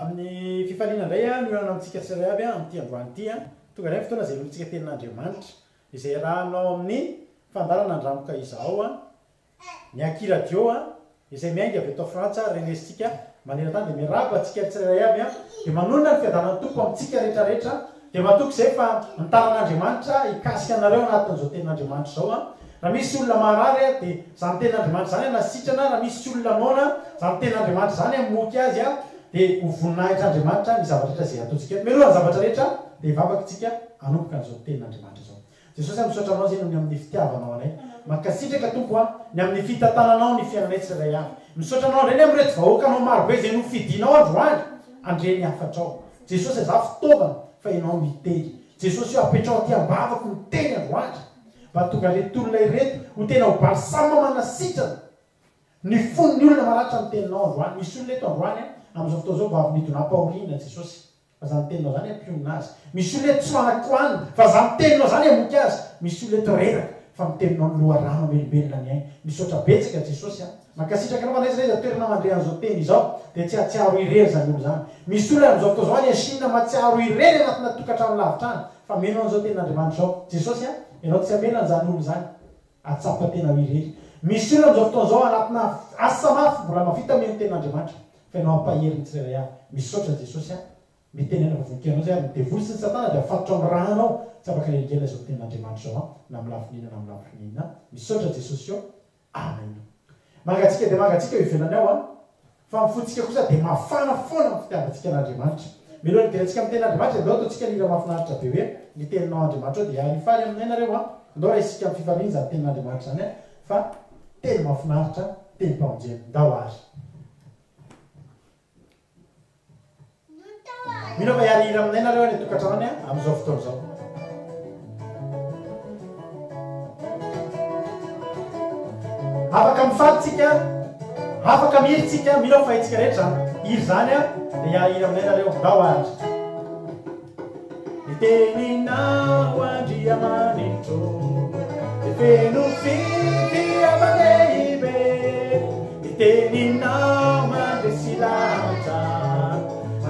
amin'ny fifaliana indray a noana amintsika tsiraiavy a amin'ity androany ity a tonga ray fotoana zay lontsika tenin'andriamanitra izay rahanao amin'ny fandarana andramoka izao a miakiradio a izay miaingy avy atao frantsa renesitsika manera tany de miraba atsika tsirairay avy a de manonona ny fiadanany tompo amintsika rehetrarehetra de matoky zay fa nitanan'andriamanitra ikasika anareo anatin'izao tenin'andriamanitra zao a raha misy olona marary a de zany tenin'andriamanitra zany nasitrana raha misy olona mona zany tenin'andriamanitra zany moky azy a de hovoninahitryandriamanitra ny zavatra rehetra zay ataontsika melohan'ny zavatra rehetra de ivavaky tsika anomboka n'izao tenin'andriamanitra zao jesosy misaotra anao zay no ny amin'ny fitiavanao anay makasitraka tompo a ny amin'ny fitantananao ny fiainanay tsiray any misaotra anao ndrany am'rety vahoakanao marobe zay no fidinao androany andreny hafatrao jesosy za fitaovana fa ianao miteny jesosy io apetrao ty ambavako miteny androandra mba tonga retolona ireto ho tena ho balsama manasitrana ny fon'ny olona maratra ny teninao androany misy olona eto androany am'izao fotoa zao mba avy-midonam-paorina jesosy fa za miteninao zany ampionina azy misy olona eto tsy manakoanina fa za miteninao zany amoky azy misy olona eto reraka fa miteninao ny loha rano melombelona ny ainy misaotra betsaka jesosy a makasitraka anao fanaiza iza toerana mandre an'izao teny izao de tsy atsiaro irery zany olo zany misy olona am'izao fotoa zao any asinina matsiaro irery anatina tokatrano lavitrany fa menao an'izao tenin'andriamanitra zao jesosy a ianao tsy amelana zany olo zany atsapa tena irery misy olona am'izao fotoa zao anatina asa mafy mbola mavita meno tenin'andriamanitra fa ianao ampaheriny tsirairay avy misaotra jesosy a mitenena vavoninkianao zay midevoly sy ny satana de afatotra amin'ny rahanao tsy afaka leligela zao tenin'andriamanitra zao a na milafinina na milafinina misaotra jesosy io amen mangatsika de mangatsika io ivelany ao a fa mifotsika kosa de mafana foana ny fitiavantsika an'andriamanitra miloha ny tenatsika amin'ny tenin'andriamanitra dao ataontsika nira mafinaritra be hoe ny teninao andriamanitra ao de arifaly aminay nareo a andao raha isika amin'ny fifaliany zany tenin'andriamanitra zany a fa teny mafinaritra teny mpamonjeny ndao ary mino fa hiarihira aminay nareo any tokatrany a am'izao fotoana zao afaka mifadytsika afaka mihirytsika mino fa itsika rehetra hiry zany a de hiarihira aminay nareo ndao ary iteninao andriamanitro de feno fitiavaneibe iteninao mandresy lahatra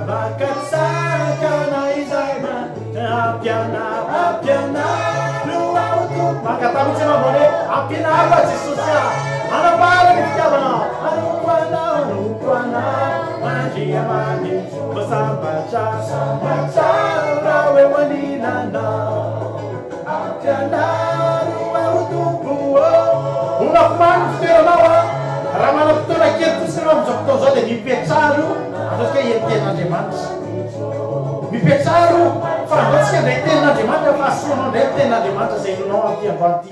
makatsakana izay ampiana loa oto makatamitsy mambone ampianao a jesosy a manambara ny fitiavanao anokoanao andriamanitro masambatra raha hoe maninanao ampianao loa otompo onafomany ny fitoeranao a raha mana fotoana kely fosiny am'izao fotoana zao de mipetraro ataotsika eniten'andriamanitra mipetraro fa andaotsika ndray tenin'andriamanitra fa asoanao ndray tenin'andriamanitra zay nonao amty androany ty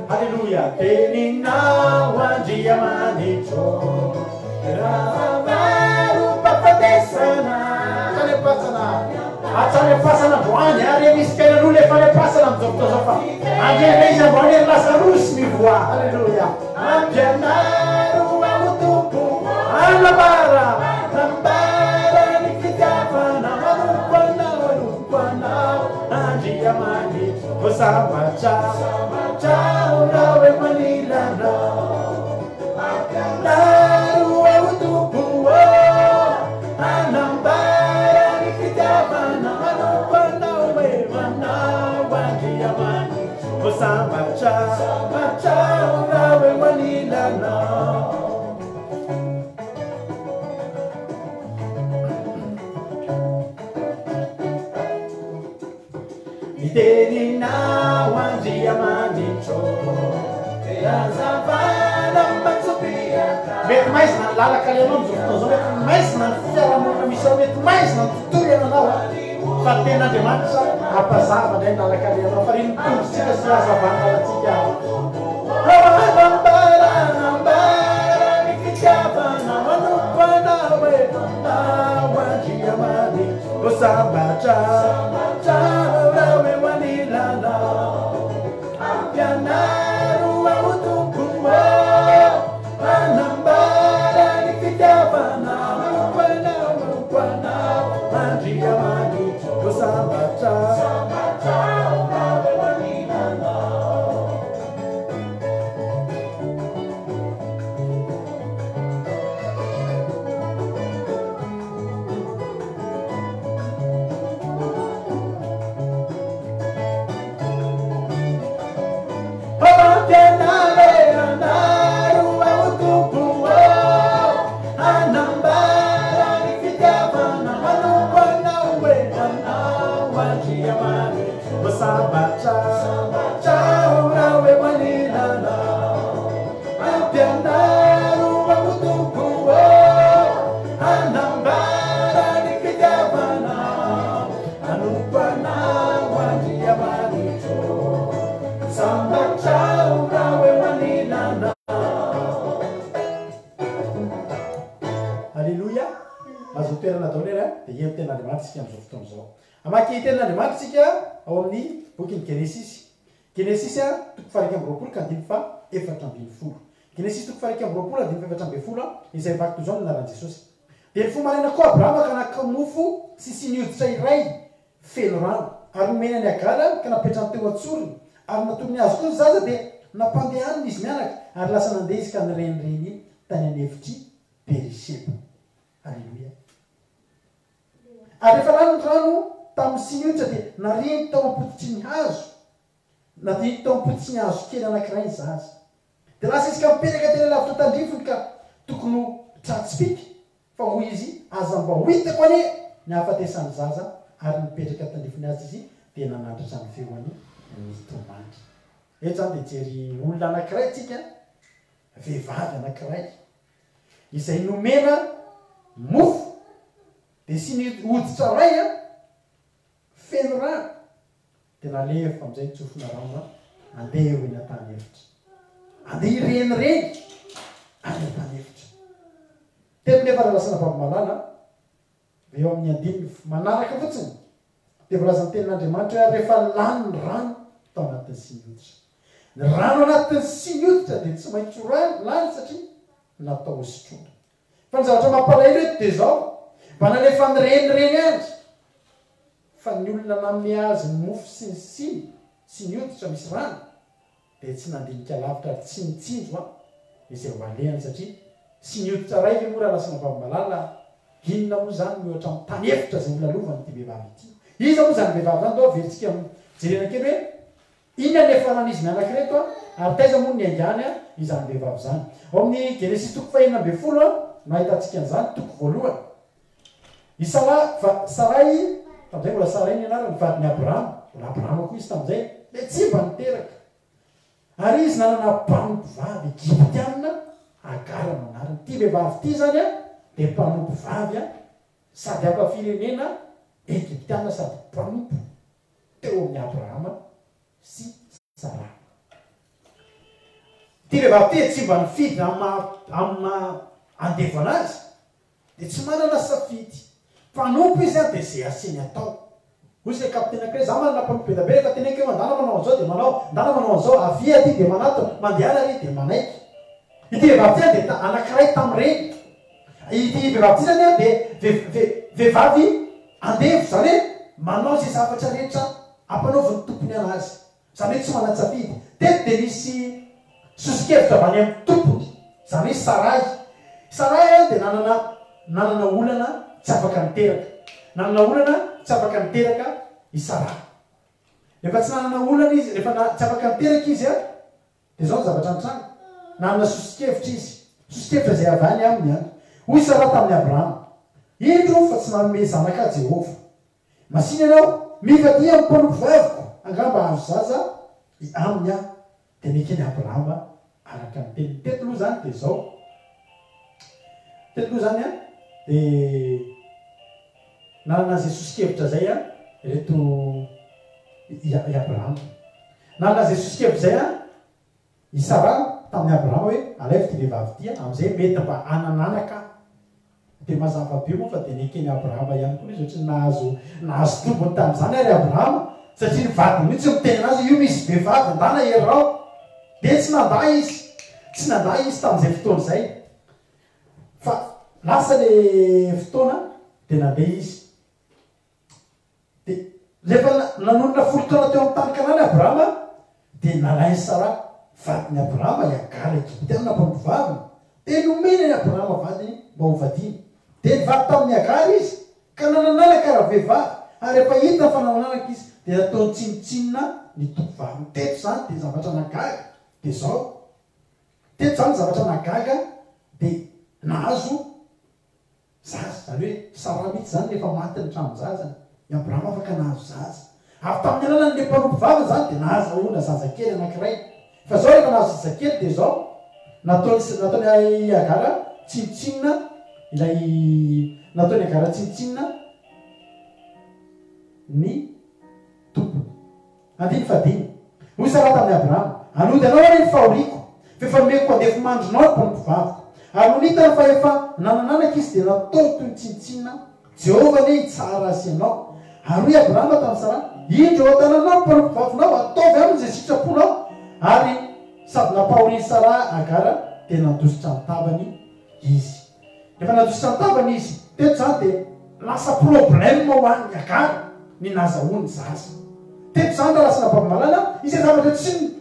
halleloia teninao andriamanitro raha maro mpafatesana atsanepasana androany ary misy fiainan'olo efa nepasana am'izao fotoa zao fa andrena izy androany ery lasarosy mivoa halleloia ampianaro amotompo anambara ny fitiavana manompoanao andriamanitro osambatra raha hoe manilanao ampianaro amotompo anambara ny fitiavana manompoanao hoe manao andriamanitro osambatra raha hoe manilanao iteninao andriamanitro azavana matsopia mety maizina ny lalakalianao am'izao fotoana zao mety maizina ny fiarahamonina misy ao mety maizina ny tontolo iananao a fa tenin'andriamanitra ampazava ndray ny lalakalianao fa reny mitongotsika sy azavana lalatsika anambara ny fitiavana manompoanao hoe manao andriamanitro osambatra raha hoe manilanao ampianaro amotompo anambara ny fitiavana manompoanao andriamanitro osambatra raha hoe manilanao azo toerana daholo ery dia eny ten'andriamanitra am'izao fotoana izao amaky ten'andriamanitra tsika ao amin'ny bokyny genesisy genesisy a toko faraika amby roapolo ka andimy fa efatra ambin'ny folo genesisy toko faraika amby roapolo andimy fa efatra ambin'ny folo izay vaky toy izao ny anaran'i jesosy dia ny fomanena koa abrahama ka nakamofo sy synioditra iray feno rano ary nomena ny agara ka napetrany teo antsorony ary natony azy koa zaza dia nampandehaniny izy mianaka ary lasa nandeha izy ka nyrenireny tany anevitry beriseba alleloia ary rehefa rano rano tamin'ny synioditra dia nareny tao ampoditry ny hazo nareny tao ampoditry ny hazo kely anankiray ny zaza dia lasa izy ka mipetraka tena lavitra tandrifony ka tokony ho tratspika fa hoy izy aza mba ho hitako ane ny hafatesany zaza ary mipetraka tandrifony azy izy dia nanandratra ny feoany ny tomandry eto zany dia jery olona anankiray tsika vehivavy anankiray izay nomena mofo dia sy ny hoditra ray a feno rano dia nalefa amin'izay nitsofona rano andeha eo eny an-tany efitra andeha irenireny any an-tany efitra teponefa rahalasana vavamalala eo amin'ny andininy manaraka fotsiny dia volazan'ny tenin'andriamanitra hoe rehefa lany ny rano tao anatin'ny synioditra ny rano anatin'ny synioditra dia tsy maintsy lany satria natao hosotrona fa ny zavatra mampalahelo eto dia zao mba nalefa nyrenireny andry fa ny olona nanome azy ny mofo sy ny synioditra misy rano dia tsy nandinika lavitra ary tsy mitsinjo izay ho alehany satria synioditra ray ve mora lasana vavamalala inona moa zany miohatra amin'ny tany efitra zay olalovany ity vehivavy ity iza moa zany vehivavy zany dao veritsika jerena kely hoe iny alefanana izy mianankireto ary taiza moa ny angany izany vehivavy zany ao amin'ny genesis toko fahenina amby folo nahitantsika an'izany toko voalohany sarai tam'izay mbola sarai ny anarany vadiny abrahama mbola abrahama koa izy tam'izay dia tsy mba niteraka ary izy nanana mpanompovavy egiptianina agara no anarany ty vehivavy ity zany dia mpanompovavy sady ampafirenena egiptianina sady mpanompo teo amin'ny abrahama sy sara ty vehivavy ty tsy mba nifidy amina andevana azy dia tsy manana safidy mpanompo izy dia zay aseny atao ozy le kapitenakre za manana mpanompo bedabe rehefa tenenky hoe mandana manao an'izao dia manao ndana manao an'izao avia ty dia manato mandehana ry dia manaiky ity vehivavy ty dia anankiray tamin'ireny ity vehivavy ty zany dia vehivavy andevo zany hoe manao zay zavatra rehetra ampanaoviny tompony anazy zany hoe tsy manatsafidy teto dia nisy sosikevitra avany amin'ny tompony zany hoe saray dia nanana olana tsy afaka niteraka nanana olana tsy afaka niteraka isara rehefa tsy nanana olana izy rehefa tsy afaka niteraka izy dia zao ny zavatra nitranga nanana sosikevitra izy sosikevitra zay avany aminy hoy sara tamin'ny abrahama indro fa tsy nanome zanaka jehova masiny ianao mivadia amin'ny mpanompovaviko angamba azo zaza aminy dia mekeny abrahama araka ny teny teto loha zany dia zao teto loha zany dia nanana zay sosikevitra zay reto i abrahama nanana zay sosikevitra zay isara tamin'ny abrahama hoe alaifa ty vehivavy ty amin'izay mety mba anananaka dia mazava be moa fa dia nekeny abrahama ihany koa izy ohatry nahazo tombony tamin'izany ary abrahama satria ny vadiny mihitsy miteny anazy io misy vehivavy ndana herao dia tsy nanda izy tamin'izay fotoana izay fa lasa le fotoana dia nandeha izy dia rehefa nanonona folo taona teo amin'ny tany kanany abrahama dia nalainy sara vadiny abrahama iagara egiptianina mpanompovaviny dia nomena ny abrahama vadiny mba ho vadiny dia nivady tamin'ny agara izy ka nanananaka raha vehivavy ary rehefa hita fa nanananaka izy dia nataony tsinotsinona ny tovaviny teto zany dia zavatra nagaga dia zao teto zany zavatra nagaga dia nahazo zaza zany hoe sara mihitsy zany rehefa maty ny trano zazany i abrahama afaka nahazo zaza avy tamin'ny ananany le mpanompovaviny zany dia nahazahoana zazakely anankiray fa zao rehefa nahazo zazakely dia zao nataony agara tsinotsinona ilay nataony agara tsinotsinona ny tompony andiny fadiny hoy sara tamin'ny abrahama anody anao ary ny fahoriko fefa nomeko andefo mandrinao ny mpanompovaviko ary nonitany fa efa nanananaka izy dia natao toy ny tsinitsinina Jehova le tsara asianao ary hoe Abrahama tamin'ny Sara indro ao an-tananao mpampivavinao ataovy aminy izay sitraponao ary sady nampahoriny Sara Agara dia nandositra ny tavany izy. Efa nandositra ny tavany izy teto zany dia lasa problème ho an'ny Agara ny nazahoany zaza. Teto zany raha lasa nampavamalana izay zavatra tsy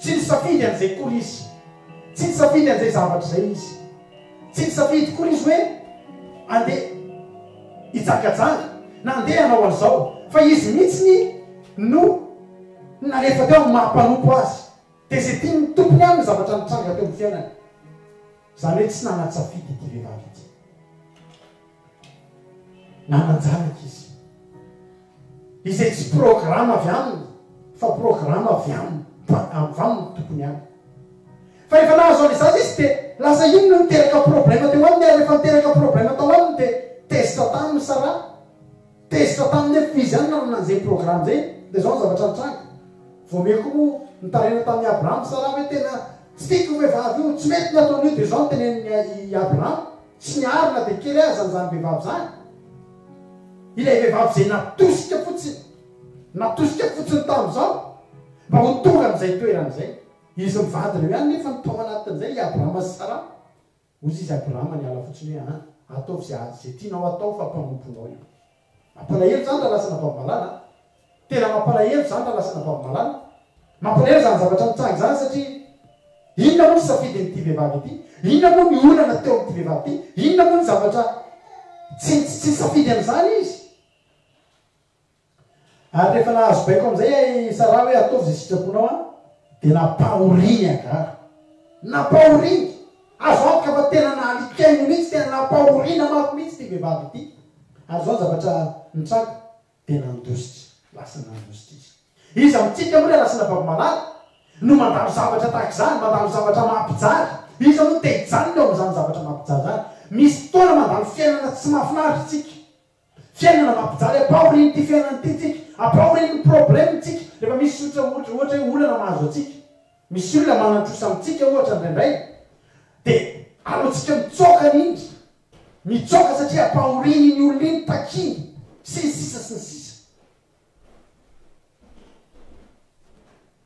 nisafidy an'izay kory izy, tsy nisafidy an'izay zavatra izay izy, tsy nisafidy kory izy hoe andeha hijangajanga na andeha hanao an'izao fa izy mihitsy no narefa teo mampanompo azy dia izay tiany tompony aminy zavatra nitranga teo amin'ny fiainany. Zany hoe tsy nanatsafidy ity vehivavy ity, nananjanaka izy izay tsy programa avy aminy fa programa avy aminy tompony aminy. Fa rehefa nahazo any zaza izy dia lasa iny no niteraka problema teo aminy ary rehefa niteraka problema tao aminy dia tezitra taminy Sara, tezitra taminy hoe fizy any nanan'izay programa zay dia zao ny zavatra nitranga. Voameko moa nitarena tamin'ny Abrahama Sara hoe tena tsy tiako vehivavy io, tsy mety ny ataon'io dia zao ny tenen'ny Abrahama tsy niarina dia kely aza zany vehivavy zany. Ilay vehivavy zay natosika fotsiny tamin'izao mba ho tonga amin'izay toerana izay. Izy mivady reo ihany nefa nitao anatin'izay i Abrahama sy Sara. Ozy izy Abrahama niala fotsiny hoe ataovy zay tianao atao fa mpanomponao io. Mampalahelo zany raha lasa napavamalana, tena mampalahelo zany raha lasa napavamalana. Mampalahelo zany zavatra mitsangy zany satria inona moa ny safidy amin'ity vehivavy ity, inona moa ny olana teo amin'ity vehivavy ity, inona moa ny zavatra tsy safidy amin'izany izy. Ary rehefa nahazo baiko amin'izay Sara hoe ataovy zay sitraponao dia napahoriny Agara, napahoriny azo antoka fa tena nahalikainy mihitsy, tena napahorina mafy mihitsy ity vehivavy ity. Ary zao zavatra nitranga dia nandositra, lasa nandositra izy. Izy amintsika moa lasa napavamalana no mandalo zavatra tahaka izany, mandalo zavatra mampijary. Izy moa te hijanona eo amin'izany zavatra mampijary zany. Misy fotoana mandalo fiainana tsy mahafinaritra tsika, fiainana mampijary, apahoriny ity fiainana ity tsika, apahoriny ny problème tsika. Rehefa misy ohatra hoe olana mahazo atsika, misy olona manantrosa amintsika ohatra indraindray dia alohantsika mitsoaka n'indry, mitsoaka satria apahoriny ny olona iny takiny sy ny sisa sy ny sisa.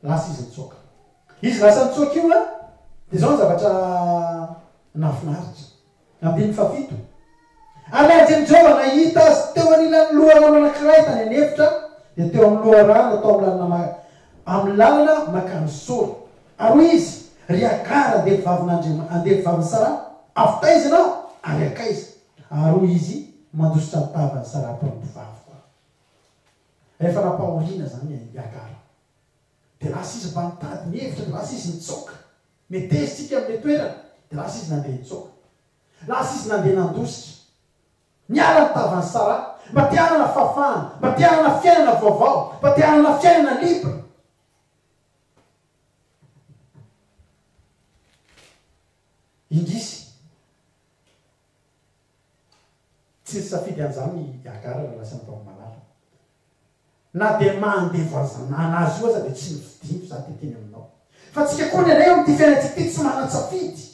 Lasa izy mitsoaka, izy lasa mitsoaka io dia zao ny zavatra nafinaritra. Ambin'ny fafito ary anjeny Jehova nahita azy teo anilany loharano anankiray tany anefitra dia teo amin'ny loharano atao amin'ny lalana makany Sora. Ary izy ry Agara andeha vaviny Sara avitaizanao ary akaiza. Ary izy mandositra ny tavany Sara mpampivavi koa. Rehefa napahorina zany Agara dia lasa izy mba mitady ny hevitra, dia lasa izy mitsoaka. Metezitsika amin'ilay toerana dia lasa izy nandeha nitsoaka, lasa izy nandeha nandositra, niala ny tavany Sara mba te hanana fahafahana, mba te hanana fiainana vaovao, mba te hanana fiainana libre. Indrisy tsy nisafidy an'izany Agara raha lasa napavamalala. Na dia mandevoazana anazy io aza dia tsy nividino za teteny aminao. Fa tsika koa ny anay amin'ity fiainantsika ity tsy manan-tsafidy.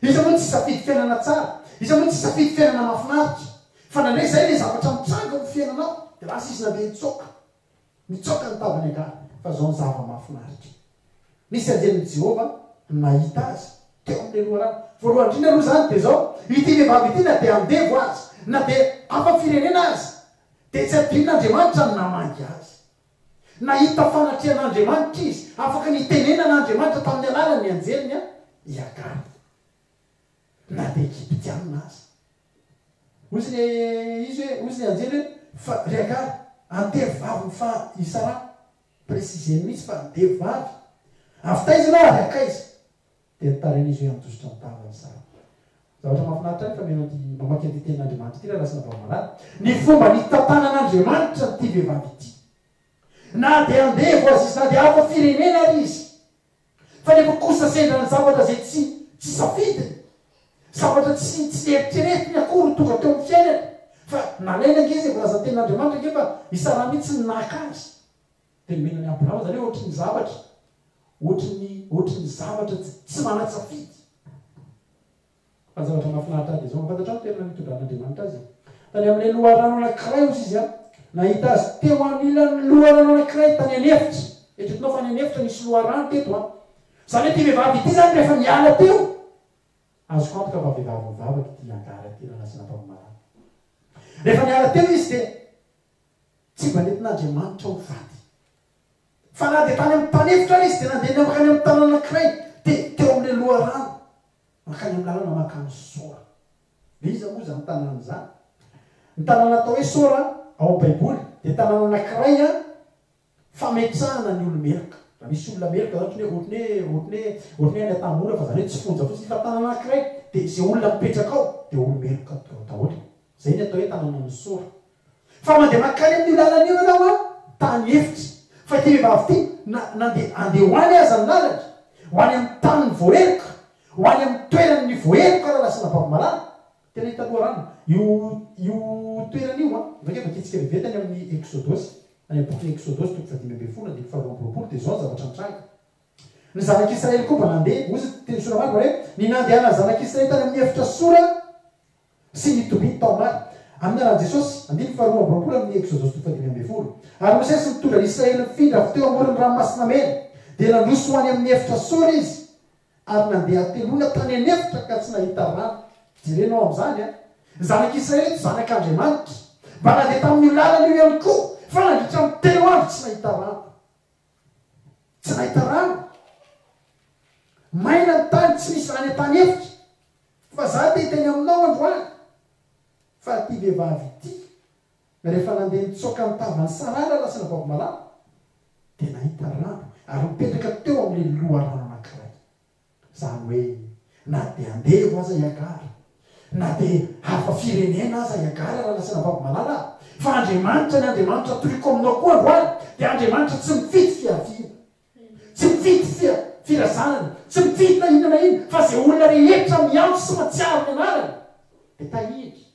Izy moa tsy safidy fiainana tsara, izy moa tsy safidy fiainana mahafinaritra. Fa nandray zay ilay zavatra mitranga amin'ny fiainanao dia lasa izy nandeha mitsoaka, mitsoaka ny tavany Agara. Fa zao ny zava mahafinaritra. Nisy anjelin'i Jehova nahita azy teo amin'ilay loharano. Voalohany indrindra aloha zany dia zao ity vehivavy ity na dia andevo azy, na dia afa firenena azy, dia tsy adin'Andriamanitra ny namangy azy. Nahita fanatrehan'Andriamanitra izy, afaka nitenenan'Andriamanitra tamin'ny alalany anjeliny i Agara. Na dia Egyptianina azy. Ozy le anjely fa ry Agara antevavy fa i Sara préciseny mihitsy fa antevavy avitaizana ary akaiza. Dia nitaren'izy hoe antositra ny tavany Sara. Zavatra mahafinaritra ny fa meno mamaky an'ity tenin'Andriamanitra ity raha lasa napavamalana. Ny fomba nitantanan'Andriamanitra n'ity vehivavy ity. Na dia andevo azy izy, na dia hafa firenena ary izy. Fa nefa kosa sendra ny zavatra zay tsy safidiny, zavatra tsy eritreretiny akory tonga teo amin'ny fiainany. Fa nalaina angizy volaza tenin'Andriamanitra ange fa i Sara mihitsy naka azy. Dia menany Abrahama zany hoe ohatry ny zavatra tsy manan-tsafidy. fa zavatra mahafinaritra azy zao mafantatra ny toerana mitondran'andriamanitra azy tany amin'ny loharano anankiray ozy izy a nahita azy teo anilany loharano anankiray tany anefitra etretinao fa ny anefitra nisy loharano teto a zany hoe ty vehivavy ity zany rehefa miala teo azo kantoka fa vehivavy mivavaka ty angara ty nanasina mpamomara rehefa miala teo izy de tsy mba nentin'andriamanitra ho faty fa na de tany amin'ny tanefitra izy de nandeha makany amin'ny tany anankiray de teo amin'le loharano makany amin'ny lalana makany sora le izy moa zany tanàn'izany ny tanàna atao hoe sora ao baiboly de tanàna anankiray a fametsahana ny olomeloka raha misy olona meloka zany ohatry hoe any atamora fa zany hoe tsy fonja fotsiny fa tanàna anankiray de zay olona mipetraka ao de olomeloka daholo zay ny atao hoe tanàna ny sora fa mandeha makany amin'ny lalana io anao a tany efitra fa ty vehivavy ty andeha hoany aza ny lalana hoany amin'ny tany voeloka hoany amin'ny toeran'ny voeloka raha lasina bavamalana tena hitaloha rano io toerana io a vakeo vaketsika vevetany amin'ny exodosy any amin'ny bokyny exodosy toko fadimy amby folo andiny faharoapolo de zao zavatra mitranga ny zanak'Israely koa mba nandeha ozy teny sora maro hoe ny nandehana zanak'Israely tany amin'ny efitra sora sy nitobiny tao mary amin'ny aran'i Jesosy andiny faharoapolo amin'ny exodosy toko fadimy amby folo ary Mosesy nitondra Israely mifindra avy teo amoron'ny ranomasina mena de nandroso ho any amin'ny efitra sora izy ary nandeha telona tany anefitra ka tsy nahita rano jerenao amin'izany a zanak'Israely eto zanak'Andriamanitra mba nandeha tamin'io lalana io ihany koa fa nandritra amin'ny telo andro tsy nahita rano maina ny tany tsy misy rano an-tany efitra fa za te teny aminao androany fa ty vehivavy ity rehefa nandeha nitsoaka ny tavany sarara lasina bavamalana de nahita rano ary mipetraka teo amin'le loharano anankiray zany hoe na de andeha aza iagara na de hafa firenena aza iagara raha lasina bavamalana fa Andriamanitra ny Andriamanitra toliko aminao koa androany de Andriamanitra tsy mifidy fiaviana tsy mifidy firazanana tsy mifidy na inona na iny fa zay olona rehetra miantso sy matsiaro ny anarany de tahitry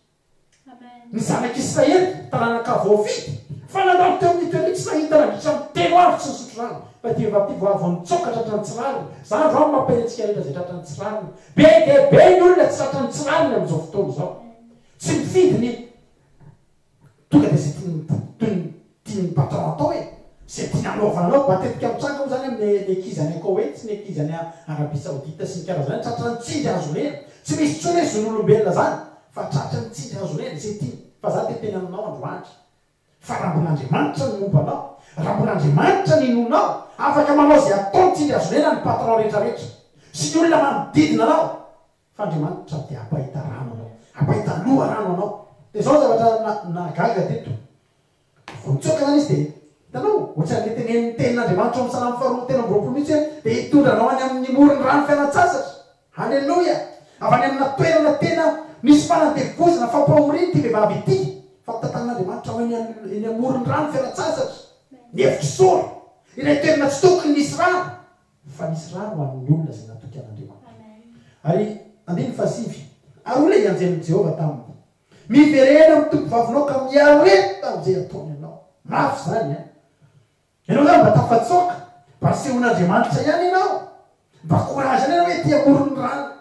ny zanak'Israely tanànakavofidy fa nanao teo amin'ny toerana tsy nahita nandritra amin'ny telo andro tsy nisotro rano fa ty vehivavy ty voavy nitsoka tratrany tsirariny zany andro any mampirentsika rehetra zay tratrany tsirariny be de be ny olona tsy tratrany tsirariny amin'izao fotoana zao tsy mifidy ny tonga de zay tiany patron atao hoe zay tiany anaovana anao matetika mitsanga moa zany amin'ny ekizany Koweït sy ny ekizany Arabie Saoudite sy ny karazany tratrany tsindry azonena tsy misy tsony hoe zon'olombelona zany fa tratrany tsindry azonena zay tiany fa za te teny aminao androandry fa rambon'Andriamanitra ny mombanao rambon'Andriamanitra ny inonao afaka manao zay atao tsindry azonena ny patron rehetrarehetra sy ny olona manodidina anao fa Andriamanitra de apahita rano anao apahita loha rano anao de zao zavatra nagaga teto vonitsoka zany izy de hitanao ohatran'le tenin'Andriamanitra amin'ny salamy faharoa tena amby roapolo mihitsy hoe de hitondranao any amin'ny moron'ny rano fialan-tsasatra halleloia avy any amina toerana tena misy fanadevozana fampahoriny ty vehivavy ity fa tantan'Andriamanitra ho eny amoron'ny rano fialan-tsasatra ny efitra sora ilay toerana tsy tokony nisy rano fa nisy rano amin'ny olona zay natoky an'Andriamanitra ary andiny fasivy ary olona ianjen'i Jehova taminy miverena amin'ny tompovavinao ka miareta am'izay ataony ianao mafy zany a ianao zany mba tafatsoka mba sehon'Andriamanitra ihany ianao mba korazy any ianao hoe ty amoron'ny rano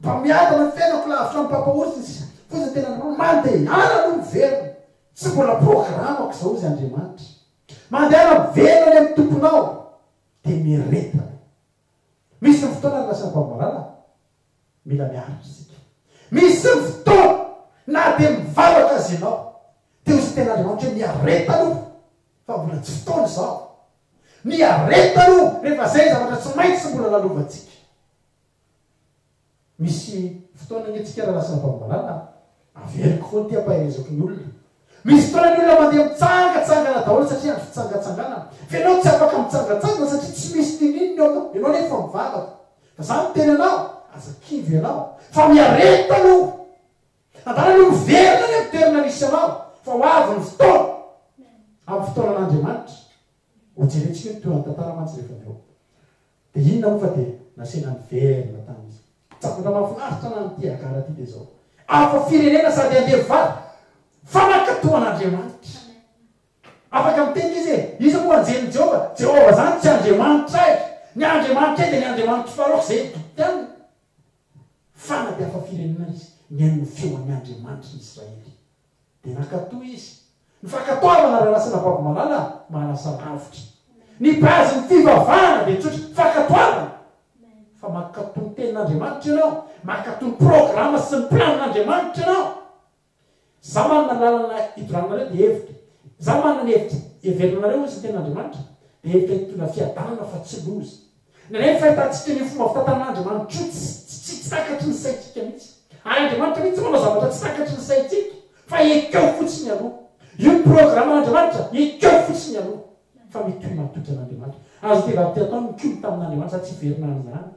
mba miadana ny fiainako lavitra mipapahory sy foziny tena mandeha ana no miverina tsy mbola programako zao zy Andriamanitra mandeha ana miverina any amin'ny tomponao de miretana misy ny fotoana lasina bavamalala mila miaritra sika misy ny fotoana na de mivavaka azy ianao teo zy tena Andriamanitra hoe miareta aloha fa mbola tsy fotoana zao miareta aloha rehefa zay zavatra tsy maintsy mbola lalovantsika misy fotoana netsika raha lasina bavamalala averiko foana ty ampaherezako ny olona misy fotoana ny olona mandeha mitsangatsangana daholo satria andro fitsangatsangana fa ianao tsy afaka mitsangatsangana satria tsy misy tinininy ao ianao nefa mivavaka fa zany teny anao aza kivy ianao fa miareta aloha andana no miverina ny amin'ny toerana misy anao fa ho avy ny fotoana amin'ny fotoanan'Andriamanitra hojeretsika hoe teo antantara mantsy rehefa aveo de inona moa fa de nasena niverina tany izy zavatra mahafinaritra na nyty agara ty de zao afa firenena sady andeha vady fanakatoan'Andriamanitra afaka miteny izy e izy moa anjen'ny Jehova zany tsy Andriamanitra ay ny Andriamanitra ay de ny Andriamanitra faroko zay doty aminy fanadiafa firenena izy miain'ny feoan'ny Andriamanitra ny Israely. Dia nakatoa izy. Ny fakatoavana ralasana bavamalala mahalasa lavitra. Ny bazy ny fivavahana dia tsotra fakatoavana. Fa makatony tenin'Andriamanitra ianao, makatony programa sy ny planin'Andriamanitra ianao. Za manana lalana hidranareo dia hevitra. Za manana ny hevitra heverinareo izy ny tenin'Andriamanitra. Dia hevitra hitondra fiadanana fa tsy loza. Nenefa fahitantsika ny fomba fitatan'Andriamanitra tsy takatry ny saitsika mihitsy. Andriamanitra mihitsy manao zavatra tsy takatry ny saitsika. Fa ekeo fotsiny aloha. Io programan'Andriamanitra ekeo fotsiny aloha. Fa mitohy matotra an'Andriamanitra. Azo tevaty atao mikomy tamin'Andriamanitra sa tsy verina an'izany.